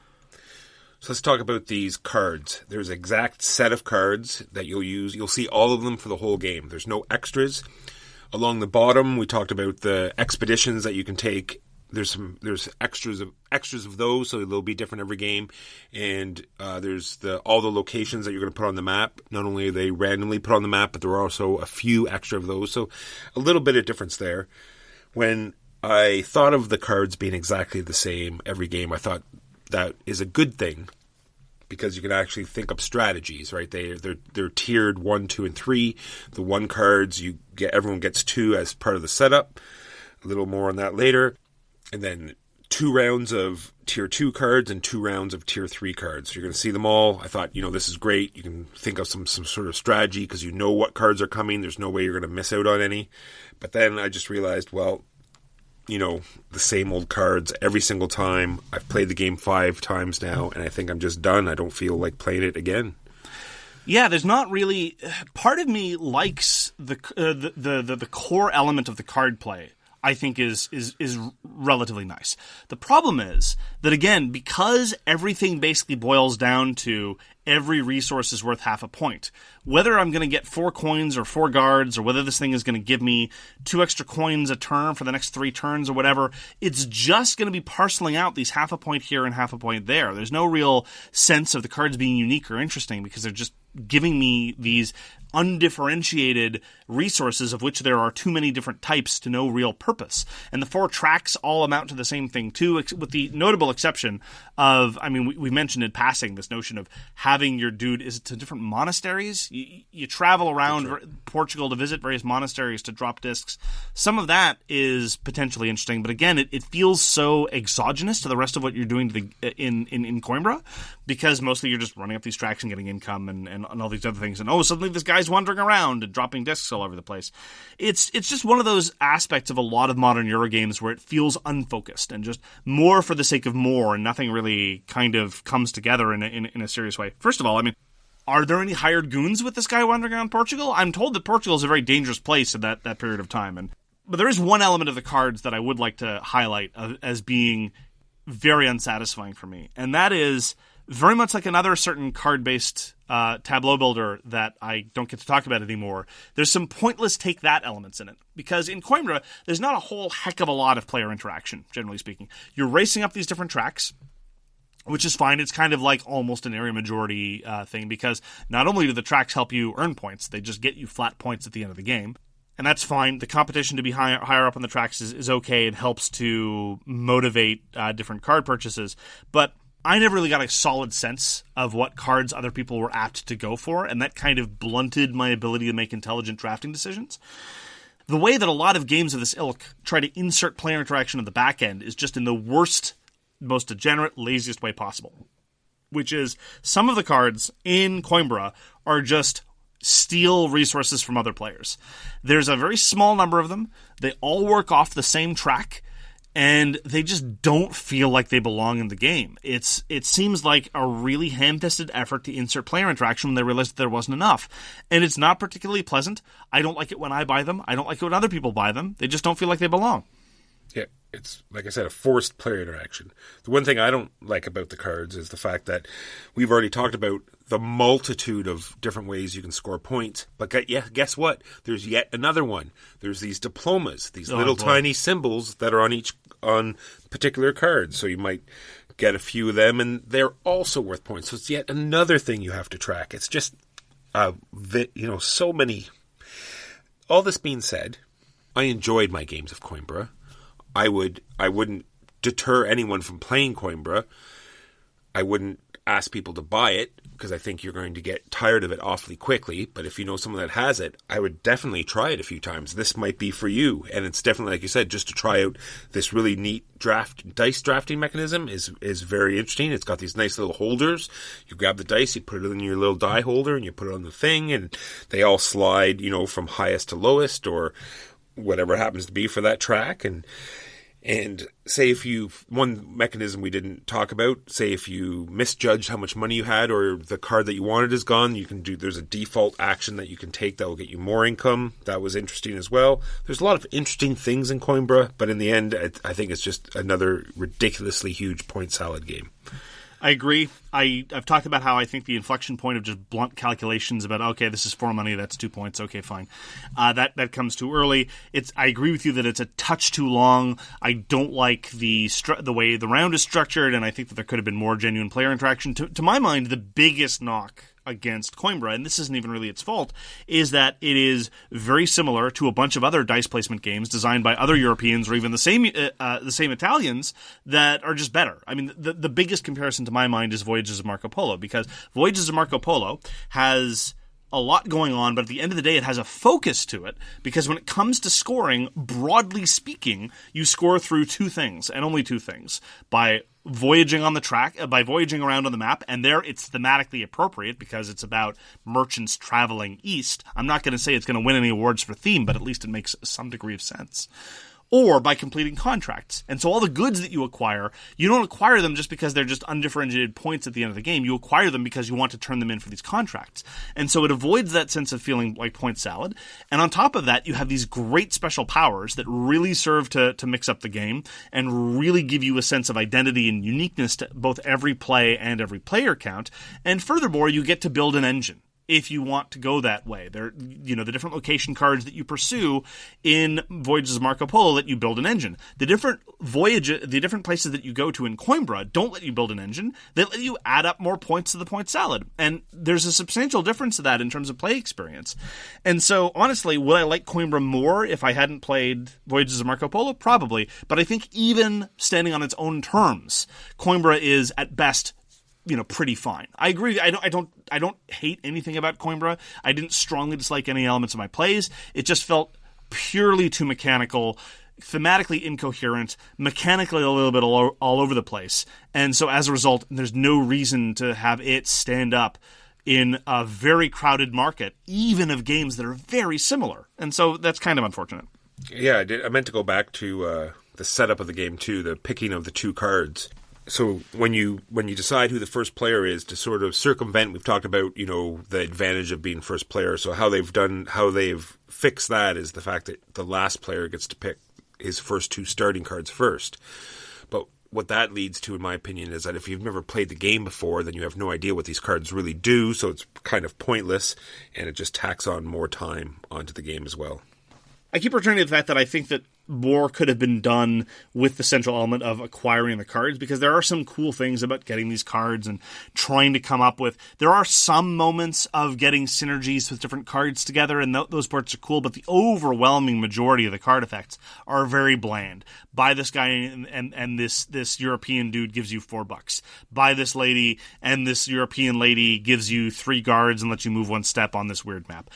So let's talk about these cards. There's an exact set of cards that you'll use. You'll see all of them for the whole game. There's no extras. Along the bottom, we talked about the expeditions that you can take. There's extras of those, so they'll be different every game. And there's all the locations that you're going to put on the map. Not only are they randomly put on the map, but there are also a few extra of those. So a little bit of difference there. When I thought of the cards being exactly the same every game, I thought that is a good thing, because you can actually think up strategies, right? They're tiered 1, 2, and 3. The 1 cards everyone gets 2 as part of the setup. A little more on that later. And then 2 rounds of tier 2 cards and 2 rounds of tier 3 cards. You're going to see them all. I thought, this is great. You can think of some sort of strategy because you know what cards are coming. There's no way you're going to miss out on any. But then I just realized, the same old cards every single time. I've played the game 5 times now, and I think I'm just done. I don't feel like playing it again. Yeah, there's not really. Part of me likes the core element of the card play. I think is relatively nice. The problem is that, again, because everything basically boils down to every resource is worth half a point, whether I'm going to get 4 coins or 4 guards, or whether this thing is going to give me 2 extra coins a turn for the next 3 turns or whatever, it's just going to be parceling out these half a point here and half a point there. There's no real sense of the cards being unique or interesting because they're just giving me these undifferentiated resources of which there are too many different types to no real purpose. And the 4 tracks all amount to the same thing too, with the notable exception of, we mentioned in passing this notion of having your dude, is it to different monasteries? You travel around Portugal to visit various monasteries to drop discs. Some of that is potentially interesting, but again, it feels so exogenous to the rest of what you're doing in Coimbra, because mostly you're just running up these tracks and getting income and all these other things. And suddenly this guy's wandering around and dropping discs all over the place. It's just one of those aspects of a lot of modern Euro games where it feels unfocused and just more for the sake of more, and nothing really kind of comes together in a serious way. First of all, are there any hired goons with this guy wandering around Portugal? I'm told that Portugal is a very dangerous place at that period of time. But there is one element of the cards that I would like to highlight as being very unsatisfying for me, and that is very much like another certain card-based tableau builder that I don't get to talk about anymore. There's some pointless take that elements in it, because in Coimbra, there's not a whole heck of a lot of player interaction, generally speaking. You're racing up these different tracks. which is fine. It's kind of like almost an area majority thing, because not only do the tracks help you earn points, they just get you flat points at the end of the game. And that's fine. The competition to be higher up on the tracks is okay. It helps to motivate different card purchases. But I never really got a solid sense of what cards other people were apt to go for, and that kind of blunted my ability to make intelligent drafting decisions. The way that a lot of games of this ilk try to insert player interaction at the back end is just in the worst, most degenerate, laziest way possible. Which is, some of the cards in Coimbra are just steal resources from other players. There's a very small number of them. They all work off the same track, and they just don't feel like they belong in the game. It seems like a really ham-fisted effort to insert player interaction when they realized that there wasn't enough. And it's not particularly pleasant. I don't like it when I buy them. I don't like it when other people buy them. They just don't feel like they belong. Yeah, it's, like I said, a forced player interaction. The one thing I don't like about the cards is the fact that we've already talked about the multitude of different ways you can score points. But guess what? There's yet another one. There's these diplomas, these little tiny symbols that are on particular cards. So you might get a few of them, and they're also worth points. So it's yet another thing you have to track. It's just, so many. All this being said, I enjoyed my games of Coimbra. I wouldn't deter anyone from playing Coimbra. I wouldn't ask people to buy it, because I think you're going to get tired of it awfully quickly. But if you know someone that has it, I would definitely try it a few times. This might be for you. And it's definitely, like you said, just to try out this really neat dice drafting mechanism is very interesting. It's got these nice little holders. You grab the dice, you put it in your little die holder, and you put it on the thing, and they all slide, from highest to lowest, or whatever it happens to be for that track. And say one mechanism we didn't talk about, say if you misjudged how much money you had, or the card that you wanted is gone, there's a default action that you can take that will get you more income. That was interesting as well. There's a lot of interesting things in Coimbra, but in the end, I think it's just another ridiculously huge point salad game. I agree. I've talked about how I think the inflection point of just blunt calculations about, okay, this is 4 money, that's 2 points, okay, fine. That comes too early. I agree with you that it's a touch too long. I don't like the way the round is structured, and I think that there could have been more genuine player interaction. To my mind, the biggest knock against Coimbra, and this isn't even really its fault, is that it is very similar to a bunch of other dice placement games designed by other Europeans, or even the same Italians, that are just better. I mean, the biggest comparison to my mind is Voyages of Marco Polo, because Voyages of Marco Polo has a lot going on, but at the end of the day, it has a focus to it, because when it comes to scoring, broadly speaking, you score through two things, and only two things: by voyaging on the track, by voyaging around on the map, and there it's thematically appropriate because it's about merchants traveling east. I'm not going to say it's going to win any awards for theme, but at least it makes some degree of sense. Or by completing contracts. And so all the goods that you acquire, you don't acquire them just because they're just undifferentiated points at the end of the game. You acquire them because you want to turn them in for these contracts. And so it avoids that sense of feeling like point salad. And on top of that, you have these great special powers that really serve to mix up the game and really give you a sense of identity and uniqueness to both every play and every player count. And furthermore, you get to build an engine if you want to go that way. There, the different location cards that you pursue in Voyages of Marco Polo let you build an engine. The different places that you go to in Coimbra don't let you build an engine. They let you add up more points to the point salad. And there's a substantial difference to that in terms of play experience. And so, honestly, would I like Coimbra more if I hadn't played Voyages of Marco Polo? Probably. But I think even standing on its own terms, Coimbra is, at best, pretty fine. I agree. I don't hate anything about Coimbra. I didn't strongly dislike any elements of my plays. It just felt purely too mechanical, thematically incoherent, mechanically a little bit all over the place. And so as a result, there's no reason to have it stand up in a very crowded market, even of games that are very similar. And so that's kind of unfortunate. Yeah, I meant to go back to the setup of the game too, the picking of the two cards. So when you decide who the first player is, to sort of circumvent, we've talked about, the advantage of being first player. So how they've fixed that is the fact that the last player gets to pick his first two starting cards first. But what that leads to, in my opinion, is that if you've never played the game before, then you have no idea what these cards really do. So it's kind of pointless, and it just tacks on more time onto the game as well. I keep returning to the fact that I think that more could have been done with the central element of acquiring the cards, because there are some cool things about getting these cards and trying to come up with... There are some moments of getting synergies with different cards together, and those parts are cool, but the overwhelming majority of the card effects are very bland. Buy this guy and this European dude gives you $4. Buy this lady and this European lady gives you 3 guards and lets you move 1 step on this weird map.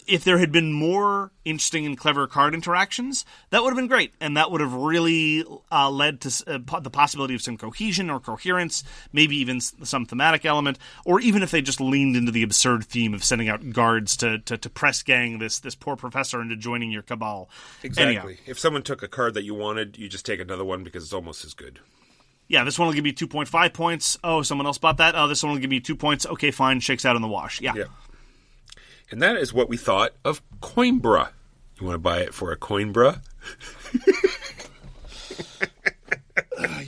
If there had been more interesting and clever card interactions, that would have been great, and that would have really led to the possibility of some cohesion or coherence, maybe even some thematic element, or even if they just leaned into the absurd theme of sending out guards to press gang this poor professor into joining your cabal. Exactly. Anyhow. If someone took a card that you wanted, you just take another one because it's almost as good. Yeah, this one will give you 2.5 points. Oh, someone else bought that? Oh, this one will give you 2 points. Okay, fine, shakes out in the wash. Yeah. And that is what we thought of Coimbra. You want to buy it for a Coimbra?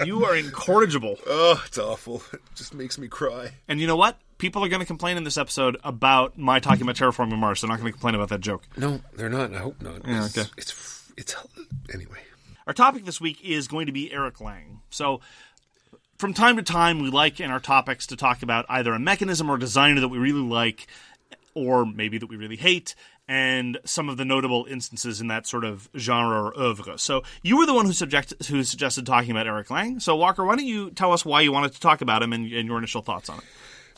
You are incorrigible. Oh, it's awful. It just makes me cry. And you know what? People are going to complain in this episode about my talking about Terraforming Mars. They're not going to complain about that joke. No, they're not. I hope not. Yeah, okay. It's anyway. Our topic this week is going to be Eric Lang. So, from time to time, we like in our topics to talk about either a mechanism or designer that we really like, or maybe that we really hate, and some of the notable instances in that sort of genre or oeuvre. So you were the one who suggested talking about Eric Lang. So Walker, why don't you tell us why you wanted to talk about him and your initial thoughts on it?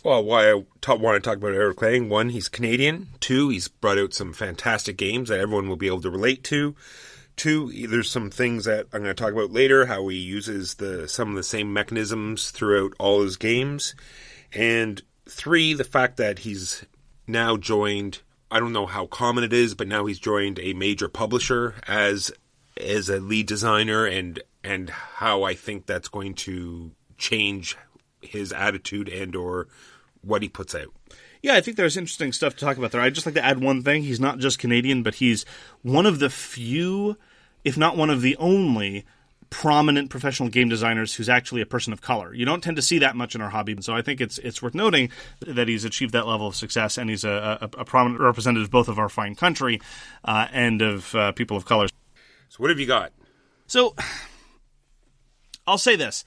Well, why I want to talk about Eric Lang. 1, he's Canadian. 2, he's brought out some fantastic games that everyone will be able to relate to. 2, there's some things that I'm going to talk about later, how he uses some of the same mechanisms throughout all his games. And 3, the fact that he's now joined, I don't know how common it is, but now he's joined a major publisher as a lead designer, and how I think that's going to change his attitude and or what he puts out. Yeah, I think there's interesting stuff to talk about there. I'd just like to add one thing. He's not just Canadian, but he's one of the few, if not one of the only, prominent professional game designers who's actually a person of color. You don't tend to see that much in our hobby, so I think it's worth noting that he's achieved that level of success, and he's a prominent representative both of our fine country and of people of color. So what have you got? So, I'll say this.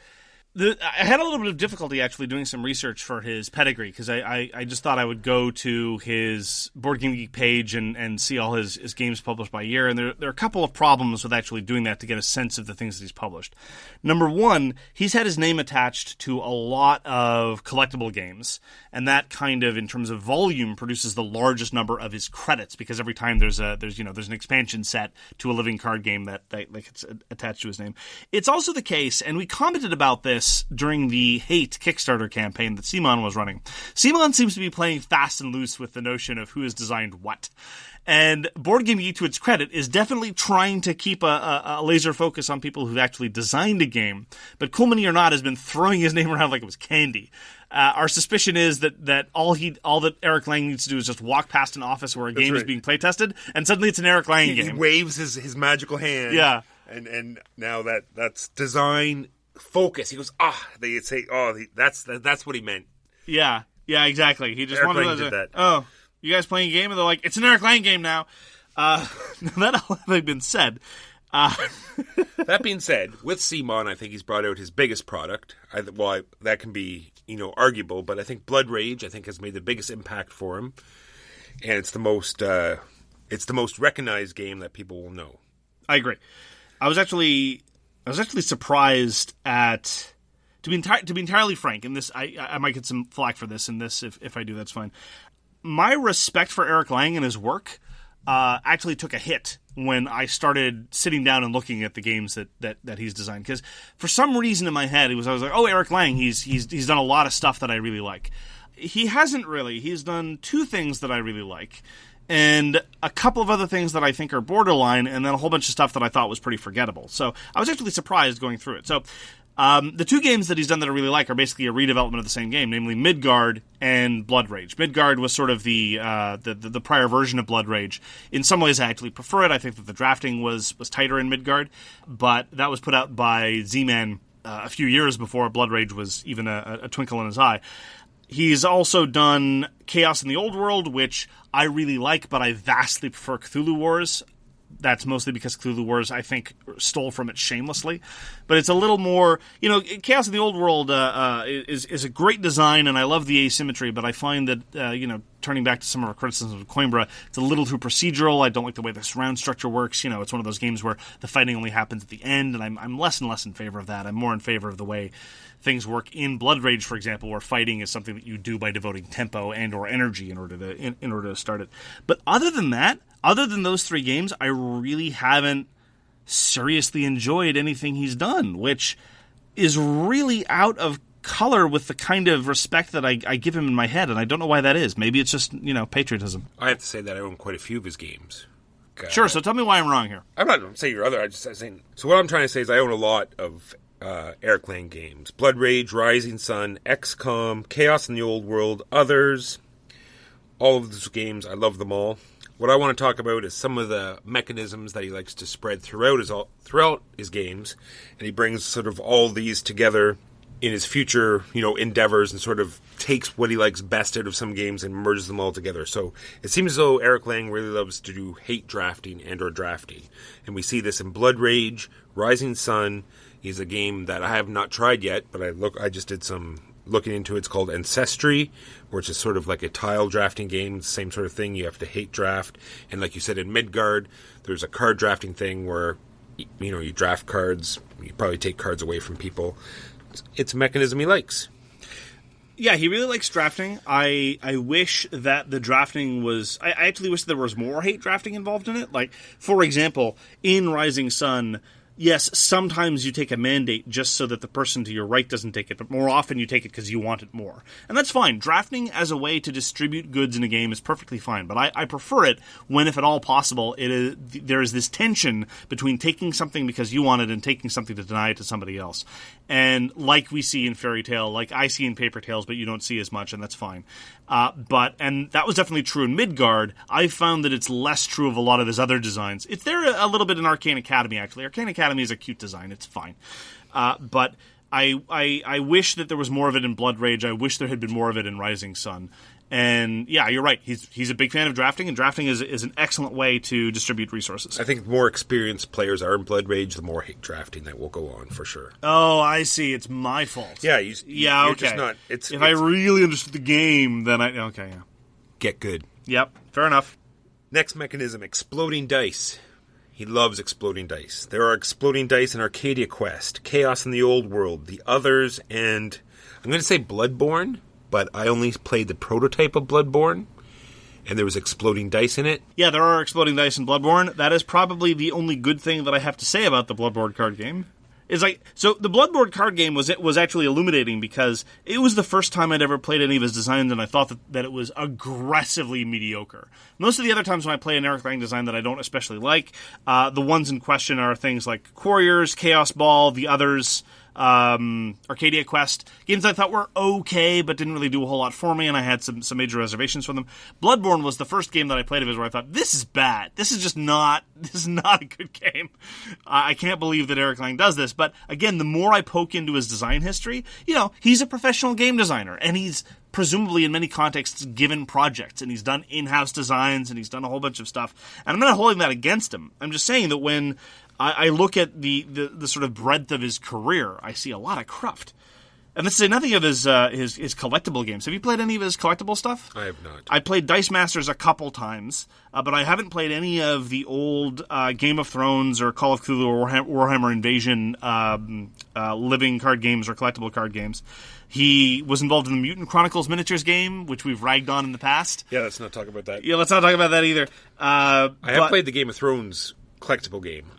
I had a little bit of difficulty actually doing some research for his pedigree, because I just thought I would go to his Board Game Geek page and see all his games published by year, and there are a couple of problems with actually doing that to get a sense of the things that he's published. Number 1, he's had his name attached to a lot of collectible games, and that kind of, in terms of volume, produces the largest number of his credits, because every time there's an expansion set to a living card game that gets attached to his name. It's also the case, and we commented about this during the Hate Kickstarter campaign that Simon was running. Simon seems to be playing fast and loose with the notion of who has designed what. And Board Game Geek, to its credit, is definitely trying to keep a laser focus on people who've actually designed a game. But cool many or not has been throwing his name around like it was candy. Our suspicion is that all that Eric Lang needs to do is just walk past an office where a game is being playtested, and suddenly it's an Eric Lang game. He waves his magical hand. Yeah. And now that's design focus. He goes, they say, that's what he meant. Yeah, exactly. He just Eric wanted Lang to, did that. Oh, you guys playing a game? And they're like, it's an Eric Lang game now. That all having been said. That being said, with Simon, I think he's brought out his biggest product. That can be, arguable, but I think Blood Rage, has made the biggest impact for him. And it's the most recognized game that people will know. I agree. I was actually surprised at, to be entirely frank, and this I might get some flack for this, and this if I do, that's fine. My respect for Eric Lang and his work actually took a hit when I started sitting down and looking at the games that he's designed, because for some reason in my head I was like, oh, Eric Lang, he's done a lot of stuff that I really like. He hasn't really. He's done 2 things that I really like, and a couple of other things that I think are borderline, and then a whole bunch of stuff that I thought was pretty forgettable. So I was actually surprised going through it. So the 2 games that he's done that I really like are basically a redevelopment of the same game, namely Midgard and Blood Rage. Midgard was sort of the prior version of Blood Rage. In some ways, I actually prefer it. I think that the drafting was tighter in Midgard, but that was put out by Z-Man a few years before Blood Rage was even a twinkle in his eye. He's also done Chaos in the Old World, which I really like, but I vastly prefer Cthulhu Wars. that's mostly because Cthulhu Wars, I think, stole from it shamelessly. But it's a little more, Chaos in the Old World is a great design, and I love the asymmetry, but I find that, turning back to some of our criticisms of Coimbra, it's a little too procedural. I don't like the way the surround structure works. It's one of those games where the fighting only happens at the end, and I'm less and less in favor of that. I'm more in favor of the way things work in Blood Rage, for example, where fighting is something that you do by devoting tempo and or energy in order to start it. But other than that, other than those 3 games, I really haven't seriously enjoyed anything he's done, which is really out of color with the kind of respect that I give him in my head, and I don't know why that is. Maybe it's just, patriotism. I have to say that I own quite a few of his games. Sure, so tell me why I'm wrong here. I'm not saying you're other, I'm saying... So what I'm trying to say is I own a lot of Eric Lang games. Blood Rage, Rising Sun, XCOM, Chaos in the Old World, Others. All of those games, I love them all. What I want to talk about is some of the mechanisms that he likes to spread throughout his games, and he brings sort of all these together in his future, endeavors, and sort of takes what he likes best out of some games and merges them all together. So it seems as though Eric Lang really loves to do hate drafting and or drafting. And we see this in Blood Rage, Rising Sun is a game that I have not tried yet, but I just did some looking into it. It's called Ancestry, which is sort of like a tile drafting game, same sort of thing. You have to hate draft. And like you said, in Midgard, there's a card drafting thing where, you draft cards, you probably take cards away from people. It's a mechanism he likes. Yeah, he really likes drafting. I wish that the drafting was... I actually wish there was more hate drafting involved in it. Like, for example, in Rising Sun... Yes, sometimes you take a mandate just so that the person to your right doesn't take it, but more often you take it because you want it more. And that's fine. Drafting as a way to distribute goods in a game is perfectly fine, but I prefer it when, if at all possible, there is this tension between taking something because you want it and taking something to deny it to somebody else. And like we see in Fairy Tale, like I see in Paper Tales, but you don't see as much, and that's fine. And that was definitely true in Midgard. I found that it's less true of a lot of his other designs. It's there a little bit in Arcane Academy, actually. Arcane Academy is a cute design. It's fine. But I wish that there was more of it in Blood Rage. I wish there had been more of it in Rising Sun. And yeah, you're right. He's a big fan of drafting, and drafting is an excellent way to distribute resources. I think the more experienced players are in Blood Rage, the more hate drafting that will go on, for sure. Oh, I see. It's my fault. Yeah, okay. You're just not... If I really understood the game, then okay, yeah. Get good. Yep, fair enough. Next mechanism, exploding dice. He loves exploding dice. There are exploding dice in Arcadia Quest, Chaos in the Old World, The Others, and I'm going to say Bloodborne, but I only played the prototype of Bloodborne, and there was exploding dice in it. Yeah, there are exploding dice in Bloodborne. That is probably the only good thing that I have to say about the Bloodborne card game. So the Bloodborne card game was actually illuminating because it was the first time I'd ever played any of his designs, and I thought that it was aggressively mediocre. Most of the other times when I play an Eric Lang design that I don't especially like, the ones in question are things like Couriers, Chaos Ball, The Others, Arcadia Quest, games I thought were okay but didn't really do a whole lot for me, and I had some major reservations for them. Bloodborne was the first game that I played of his where I thought, this is bad. This is not a good game. I can't believe that Eric Lang does this, but again, the more I poke into his design history, he's a professional game designer, and he's presumably in many contexts given projects, and he's done in-house designs, and he's done a whole bunch of stuff, and I'm not holding that against him. I'm just saying that when I look at the sort of breadth of his career, I see a lot of cruft. And let's say nothing of his collectible games. Have you played any of his collectible stuff? I have not. I played Dice Masters a couple times, but I haven't played any of the old Game of Thrones or Call of Cthulhu or Warhammer Invasion living card games or collectible card games. He was involved in the Mutant Chronicles miniatures game, which we've ragged on in the past. Yeah, let's not talk about that. Yeah, let's not talk about that either. I have played the Game of Thrones collectible game.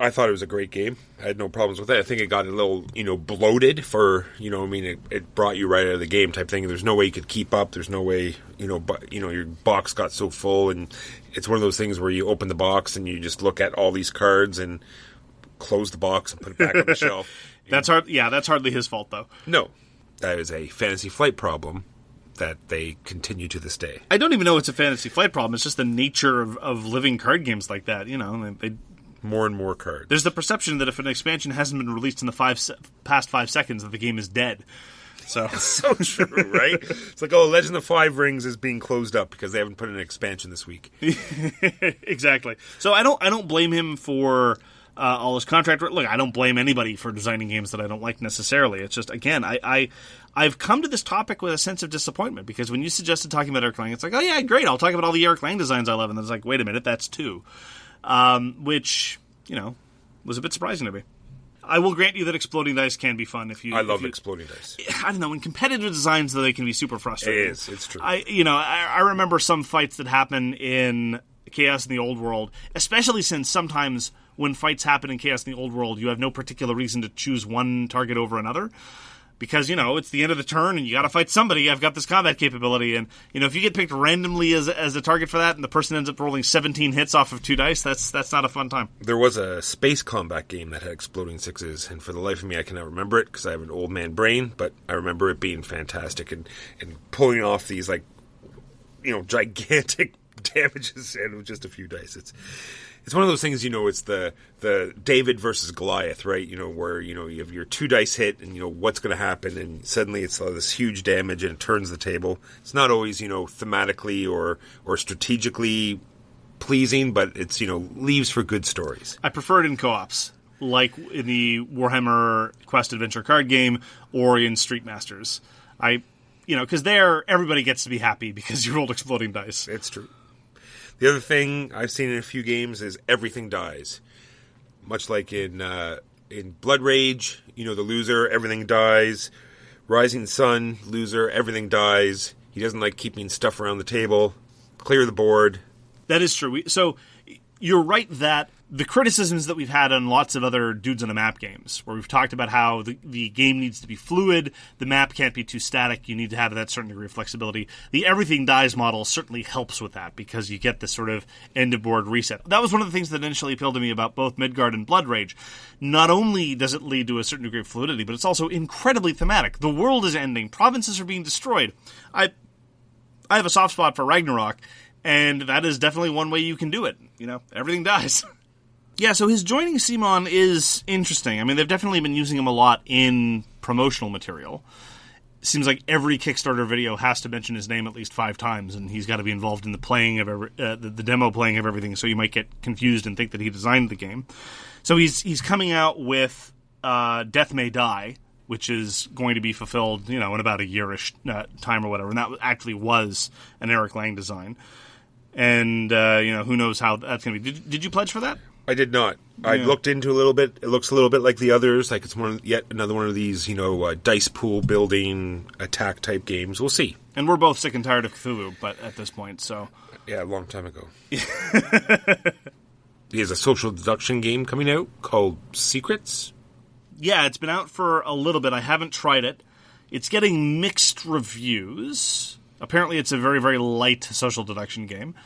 I thought it was a great game. I had no problems with it. I think it got a little, bloated for, it brought you right out of the game type thing. There's no way you could keep up. There's no way, your box got so full, and it's one of those things where you open the box and you just look at all these cards and close the box and put it back on the shelf. That's hard. Yeah, that's hardly his fault, though. No, that is a Fantasy Flight problem that they continue to this day. I don't even know it's a Fantasy Flight problem. It's just the nature of living card games like that. They more and more cards. There's the perception that if an expansion hasn't been released in the past 5 seconds, that the game is dead. So So true, right? It's like, oh, Legend of Five Rings is being closed up because they haven't put in an expansion this week. Exactly. So I don't blame him for all his contract. Look, I don't blame anybody for designing games that I don't like necessarily. It's just, again, I've come to this topic with a sense of disappointment because when you suggested talking about Eric Lang, it's like, oh yeah, great, I'll talk about all the Eric Lang designs I love, and then it's like, wait a minute, that's two, which was a bit surprising to me. I will grant you that exploding dice can be fun if you. I love exploding dice. I don't know. In competitive designs, though, they can be super frustrating. It is. It's true. I remember some fights that happen in Chaos in the Old World, especially since sometimes when fights happen in Chaos in the Old World, you have no particular reason to choose one target over another. Because, it's the end of the turn and you got to fight somebody. I've got this combat capability. And, if you get picked randomly as a target for that and the person ends up rolling 17 hits off of 2 dice, that's not a fun time. There was a space combat game that had exploding sixes, and for the life of me, I cannot remember it because I have an old man brain, but I remember it being fantastic and pulling off these, gigantic damages and with just a few dice. It's one of those things, it's the David versus Goliath, right? Where, you have your 2 dice hit and, what's going to happen, and suddenly it's this huge damage and it turns the table. It's not always, thematically or strategically pleasing, but it's, leaves for good stories. I prefer it in co-ops, like in the Warhammer Quest Adventure card game or in Street Masters. Because there, everybody gets to be happy because you rolled exploding dice. It's true. The other thing I've seen in a few games is everything dies. Much like in Blood Rage, the loser, everything dies. Rising Sun, loser, everything dies. He doesn't like keeping stuff around the table. Clear the board. That is true. So you're right that the criticisms that we've had on lots of other Dudes on a Map games, where we've talked about how the game needs to be fluid, the map can't be too static, you need to have that certain degree of flexibility. The everything dies model certainly helps with that, because you get this sort of end-of-board reset. That was one of the things that initially appealed to me about both Midgard and Blood Rage. Not only does it lead to a certain degree of fluidity, but it's also incredibly thematic. The world is ending, provinces are being destroyed. I have a soft spot for Ragnarok, and that is definitely one way you can do it. Everything dies. Yeah, so his joining CMON is interesting. I mean, they've definitely been using him a lot in promotional material. It seems like every Kickstarter video has to mention his name at least 5 times, and he's got to be involved in the playing of the demo playing of everything, so you might get confused and think that he designed the game. So he's coming out with Death May Die, which is going to be fulfilled, in about a yearish time or whatever, and that actually was an Eric Lang design. And, who knows how that's going to be. Did you pledge for that? I did not. I looked into a little bit. It looks a little bit like the others. Like it's yet another one of these, dice pool building attack type games. We'll see. And we're both sick and tired of Cthulhu, but at this point, so. Yeah, a long time ago. He has a social deduction game coming out called Secrets. Yeah, it's been out for a little bit. I haven't tried it. It's getting mixed reviews. Apparently, it's a very, very light social deduction game.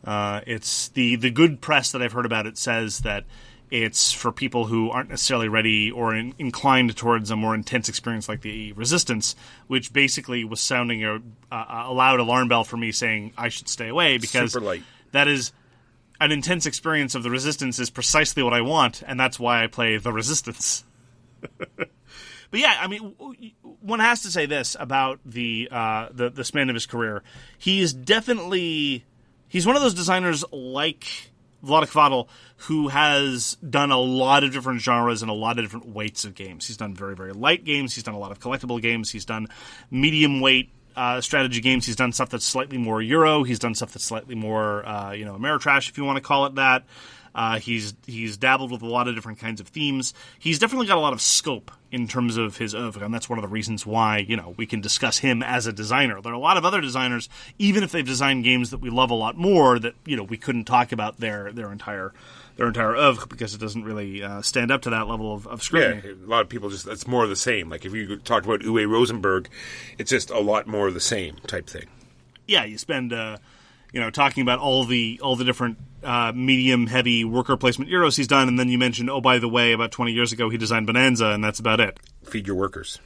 It's the good press that I've heard about it says that it's for people who aren't necessarily ready or inclined towards a more intense experience like the Resistance, which basically was sounding a loud alarm bell for me saying I should stay away because super light. That is an intense experience of the Resistance is precisely what I want, and that's why I play the Resistance. But yeah, I mean, one has to say this about the span of his career. He's one of those designers like Vlaada Chvátil who has done a lot of different genres and a lot of different weights of games. He's done very, very light games. He's done a lot of collectible games. He's done medium weight strategy games. He's done stuff that's slightly more Euro. He's done stuff that's slightly more, Ameritrash, if you want to call it that. He's dabbled with a lot of different kinds of themes. He's definitely got a lot of scope in terms of his oeuvre, and that's one of the reasons why, we can discuss him as a designer. There are a lot of other designers, even if they've designed games that we love a lot more, that, we couldn't talk about their entire oeuvre because it doesn't really stand up to that level of scrutiny. Yeah, a lot of people it's more of the same. Like if you talked about Uwe Rosenberg, it's just a lot more of the same type thing. Yeah, you spend talking about all the different medium heavy worker placement Euros he's done, and then you mentioned, oh, by the way, about 20 years ago he designed Bonanza, and that's about it. Feed your workers.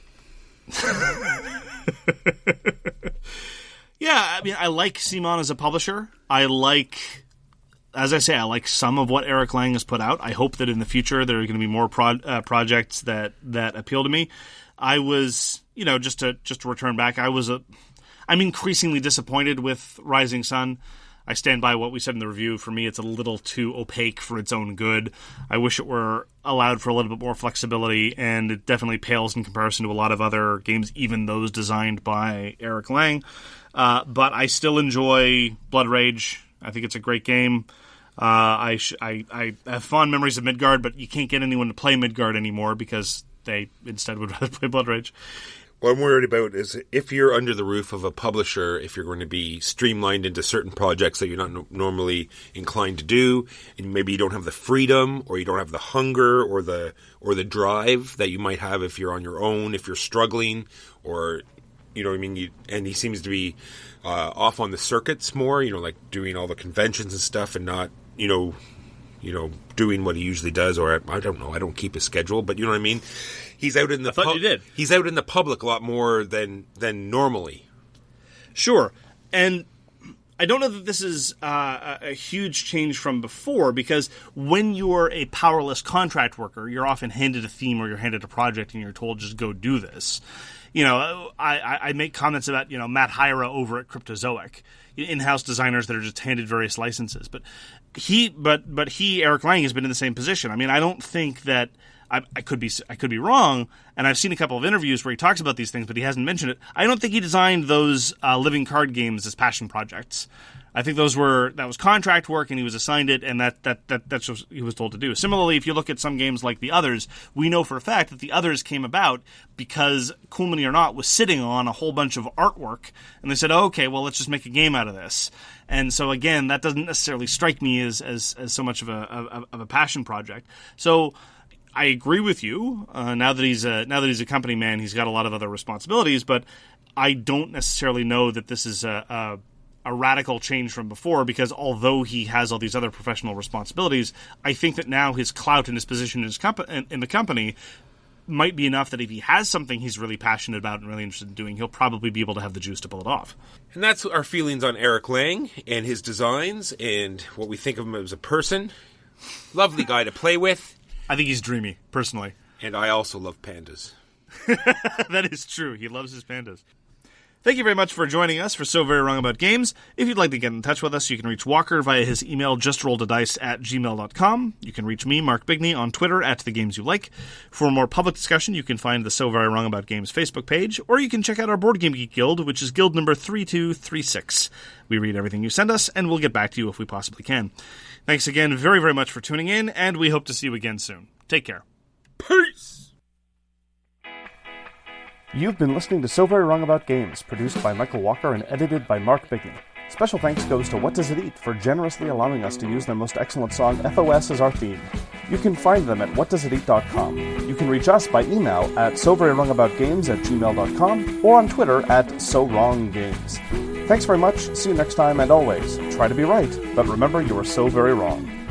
Yeah, I mean, I like CMON as a publisher. As I say, I like some of what Eric Lang has put out. I hope that in the future there are going to be more projects that appeal to me. I was, just to return back, I'm increasingly disappointed with Rising Sun. I stand by what we said in the review. For me, it's a little too opaque for its own good. I wish it were allowed for a little bit more flexibility, and it definitely pales in comparison to a lot of other games, even those designed by Eric Lang. But I still enjoy Blood Rage. I think it's a great game. I have fond memories of Midgard, but you can't get anyone to play Midgard anymore because they instead would rather play Blood Rage. What I'm worried about is if you're under the roof of a publisher, if you're going to be streamlined into certain projects that you're not normally inclined to do, and maybe you don't have the freedom, or you don't have the hunger, or the drive that you might have if you're on your own, if you're struggling, or you know what I mean. And he seems to be off on the circuits more, like doing all the conventions and stuff, and not doing what he usually does. Or I don't know. I don't keep his schedule, but you know what I mean. He's out in the you did. He's out in the public a lot more than normally. Sure, and I don't know that this is a huge change from before, because when you're a powerless contract worker, you're often handed a theme or you're handed a project and you're told just go do this. I make comments about Matt Hyra over at Cryptozoic, in-house designers that are just handed various licenses, but Eric Lang has been in the same position. I mean, I don't think that. I could be wrong, and I've seen a couple of interviews where he talks about these things, but he hasn't mentioned it. I don't think he designed those living card games as passion projects. I think that was contract work, and he was assigned it, and that's what he was told to do. Similarly, if you look at some games like The Others, we know for a fact that The Others came about because Cool Mini or Not was sitting on a whole bunch of artwork, and they said, oh, okay, well, let's just make a game out of this. And so again, that doesn't necessarily strike me as so much of a passion project. So I agree with you. Now that he's a company man, he's got a lot of other responsibilities. But I don't necessarily know that this is a radical change from before, because although he has all these other professional responsibilities, I think that now his clout and his position in the company might be enough that if he has something he's really passionate about and really interested in doing, he'll probably be able to have the juice to pull it off. And that's our feelings on Eric Lang and his designs and what we think of him as a person. Lovely guy to play with. I think he's dreamy, personally. And I also love pandas. That is true. He loves his pandas. Thank you very much for joining us for So Very Wrong About Games. If you'd like to get in touch with us, you can reach Walker via his email, justrolledadice@gmail.com. You can reach me, Mark Bigney, on Twitter @TheGamesYouLike. For more public discussion, you can find the So Very Wrong About Games Facebook page, or you can check out our Board Game Geek Guild, which is guild number 3236. We read everything you send us, and we'll get back to you if we possibly can. Thanks again very, very much for tuning in, and we hope to see you again soon. Take care. Peace! You've been listening to So Very Wrong About Games, produced by Michael Walker and edited by Mark Bigney. Special thanks goes to What Does It Eat for generously allowing us to use their most excellent song, FOS, as our theme. You can find them at whatdoesiteat.com. You can reach us by email at soverywrongaboutgames@gmail.com or on Twitter @SoWrongGames. Thanks very much, see you next time, and always, try to be right, but remember you are so very wrong.